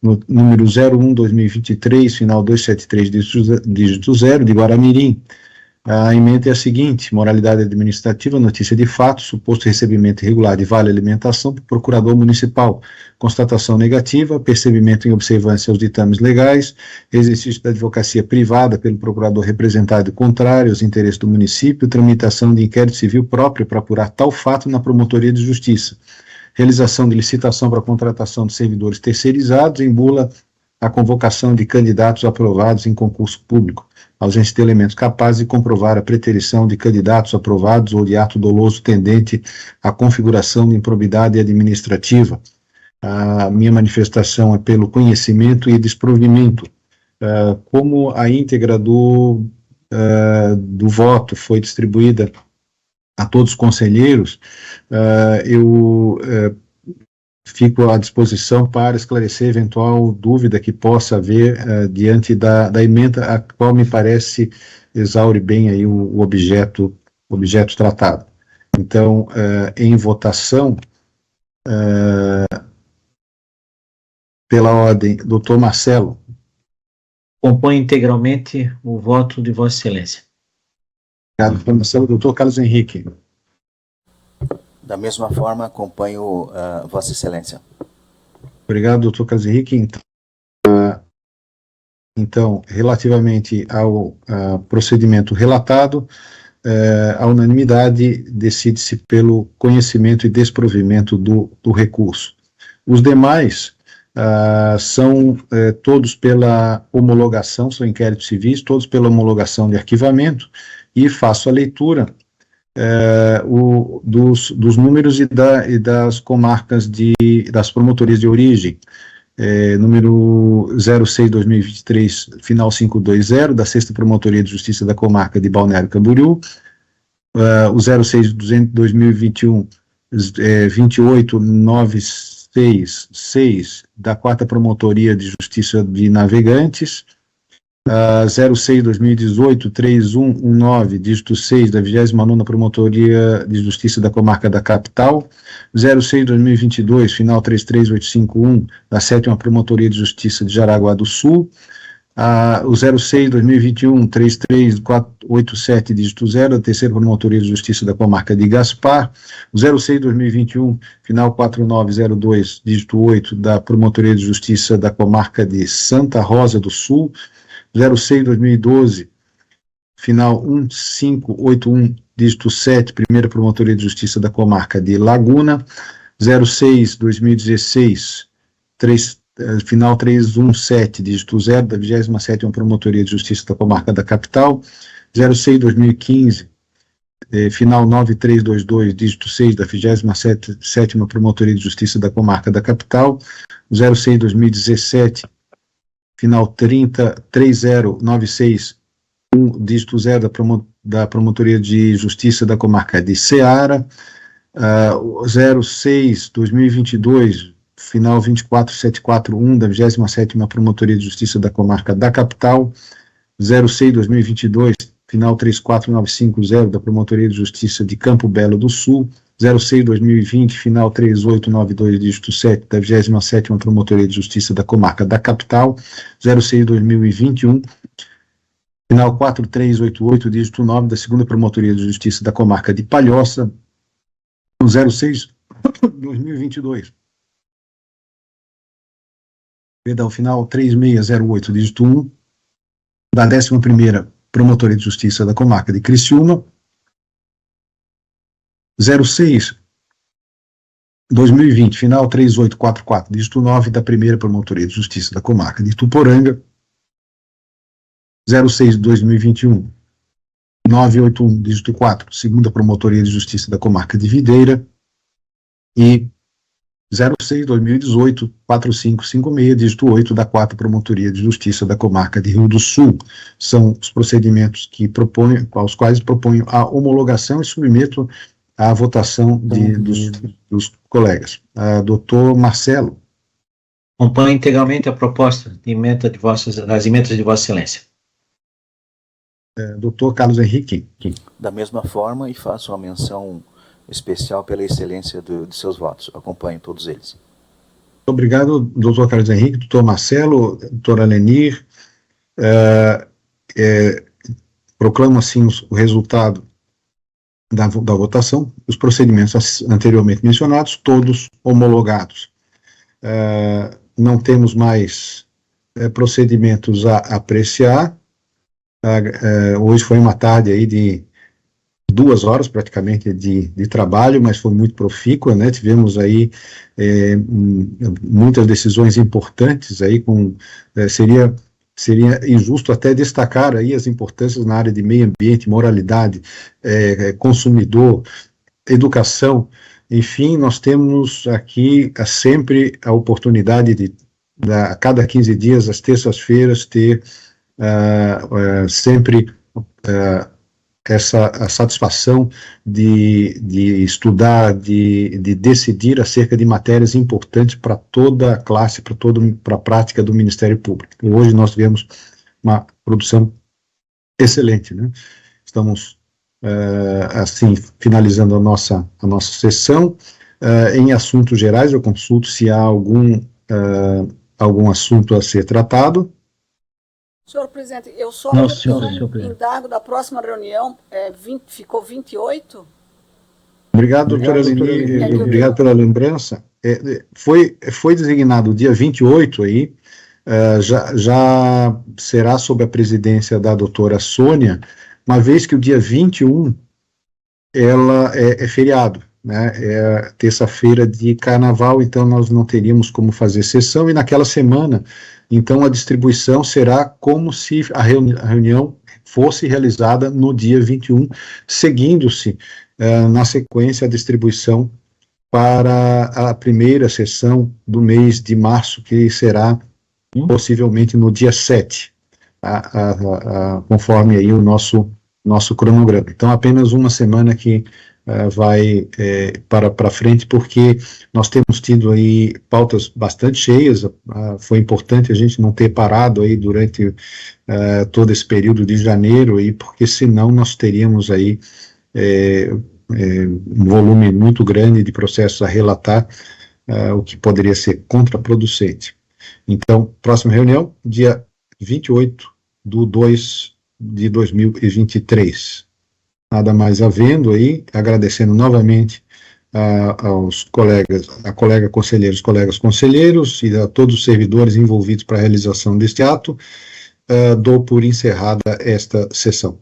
no número 01/2023, final 273, dígito 0, de Guaramirim. A emenda é a seguinte: moralidade administrativa, notícia de fato, suposto recebimento irregular de vale alimentação por procurador municipal, constatação negativa, percebimento em observância aos ditames legais, exercício da advocacia privada pelo procurador representado contrário aos interesses do município, tramitação de inquérito civil próprio para apurar tal fato na promotoria de justiça, realização de licitação para contratação de servidores terceirizados, em bula a convocação de candidatos aprovados em concurso público, ausência de elementos capazes de comprovar a preterição de candidatos aprovados ou de ato doloso tendente à configuração de improbidade administrativa. A minha manifestação é pelo conhecimento e desprovimento. Como a íntegra do voto foi distribuída a todos os conselheiros, eu fico à disposição para esclarecer eventual dúvida que possa haver diante da emenda, a qual me parece exaure bem aí o objeto tratado. Então, em votação, pela ordem, doutor Marcelo. Compõe integralmente o voto de Vossa Excelência. Obrigado, doutor Marcelo. Doutor Carlos Henrique. Da mesma forma, acompanho Vossa Excelência. Obrigado, doutor Carlos Henrique. Então, relativamente ao procedimento relatado, a unanimidade decide-se pelo conhecimento e desprovimento do recurso. Os demais são todos pela homologação, são inquéritos civis, todos pela homologação de arquivamento, e faço a leitura dos números e das comarcas das promotorias de origem. Número 06/2023, final 520, da 6ª Promotoria de Justiça da Comarca de Balneário Camboriú, o 06/2021, 28966, da 4ª Promotoria de Justiça de Navegantes, 06-2018, 3119, dígito 6, da 29ª Promotoria de Justiça da Comarca da Capital, 06-2022, final 33851, da 7ª Promotoria de Justiça de Jaraguá do Sul, o 06-2021, 3387, dígito 0, da 3ª Promotoria de Justiça da Comarca de Gaspar, o 06-2021, final 4902, dígito 8, da Promotoria de Justiça da Comarca de Santa Rosa do Sul, 06-2012, final 1581, dígito 7, primeira Promotoria de Justiça da Comarca de Laguna, 06-2016, final 317, dígito 0, da 27ª Promotoria de Justiça da Comarca da Capital, 06-2015, final 9322, dígito 6, da 27ª Promotoria de Justiça da Comarca da Capital, 06-2017, final 3096, dígito 0, da Promotoria de Justiça da Comarca de Ceará, 06-2022, final 24741, da 27ª Promotoria de Justiça da Comarca da Capital, 06-2022, final 34950, da Promotoria de Justiça de Campo Belo do Sul, 06-2020, final 3892, dígito 7, da 27ª Promotoria de Justiça da Comarca da Capital, 06-2021, final 4388, dígito 9, da 2ª Promotoria de Justiça da Comarca de Palhoça, 06-2022, perdão, final 3608, dígito 1, da 11ª Promotoria de Justiça da Comarca de Criciúma, 06-2020, final 3844, dígito 9, da 1ª Promotoria de Justiça da Comarca de Ituporanga, 06-2021, 981, dígito 4, 2ª Promotoria de Justiça da Comarca de Videira, e 06-2018, 4556, dígito 8, da 4ª Promotoria de Justiça da Comarca de Rio do Sul. São os procedimentos que aos quais proponho a homologação e submeto à votação dos colegas. Doutor Marcelo. Acompanho integralmente a proposta de emenda das emendas de Vossa Excelência. Doutor Carlos Henrique. Da mesma forma, e faço uma menção especial pela excelência de seus votos. Acompanho todos eles. Muito obrigado, doutor Carlos Henrique, doutor Marcelo, doutor Alenir. Proclamo, assim, o resultado da votação, os procedimentos anteriormente mencionados, todos homologados. Não temos mais procedimentos a apreciar. Hoje foi uma tarde aí de 2 horas praticamente de trabalho, mas foi muito profícua, né? Tivemos aí muitas decisões importantes aí, seria injusto até destacar aí as importâncias na área de meio ambiente, moralidade, consumidor, educação. Enfim, nós temos aqui sempre a oportunidade de, a cada 15 dias, às terças-feiras, ter sempre a satisfação de estudar, de decidir acerca de matérias importantes para toda a classe, para a prática do Ministério Público. E hoje nós tivemos uma produção excelente, né? Estamos, assim, finalizando a nossa sessão. Em assuntos gerais, eu consulto se há algum assunto a ser tratado. Senhor presidente, eu só indago da próxima reunião, ficou 28? Obrigado, doutora Aline, obrigado pela lembrança. Foi designado o dia 28 aí, já será sob a presidência da doutora Sônia, uma vez que o dia 21 ela é feriado, né? É terça-feira de carnaval, então nós não teríamos como fazer sessão, e naquela semana, então a distribuição será como se a reunião fosse realizada no dia 21, seguindo-se na sequência a distribuição para a primeira sessão do mês de março, que será possivelmente no dia 7, conforme aí o nosso nosso cronograma. Então, apenas uma semana que vai para frente, porque nós temos tido aí pautas bastante cheias. Foi importante a gente não ter parado aí durante todo esse período de janeiro, aí, porque senão nós teríamos aí um volume muito grande de processos a relatar, o que poderia ser contraproducente. Então, próxima reunião, dia 28/2/2023. Nada mais havendo aí, agradecendo novamente aos colegas, conselheiros, colegas conselheiros e a todos os servidores envolvidos para a realização deste ato, dou por encerrada esta sessão.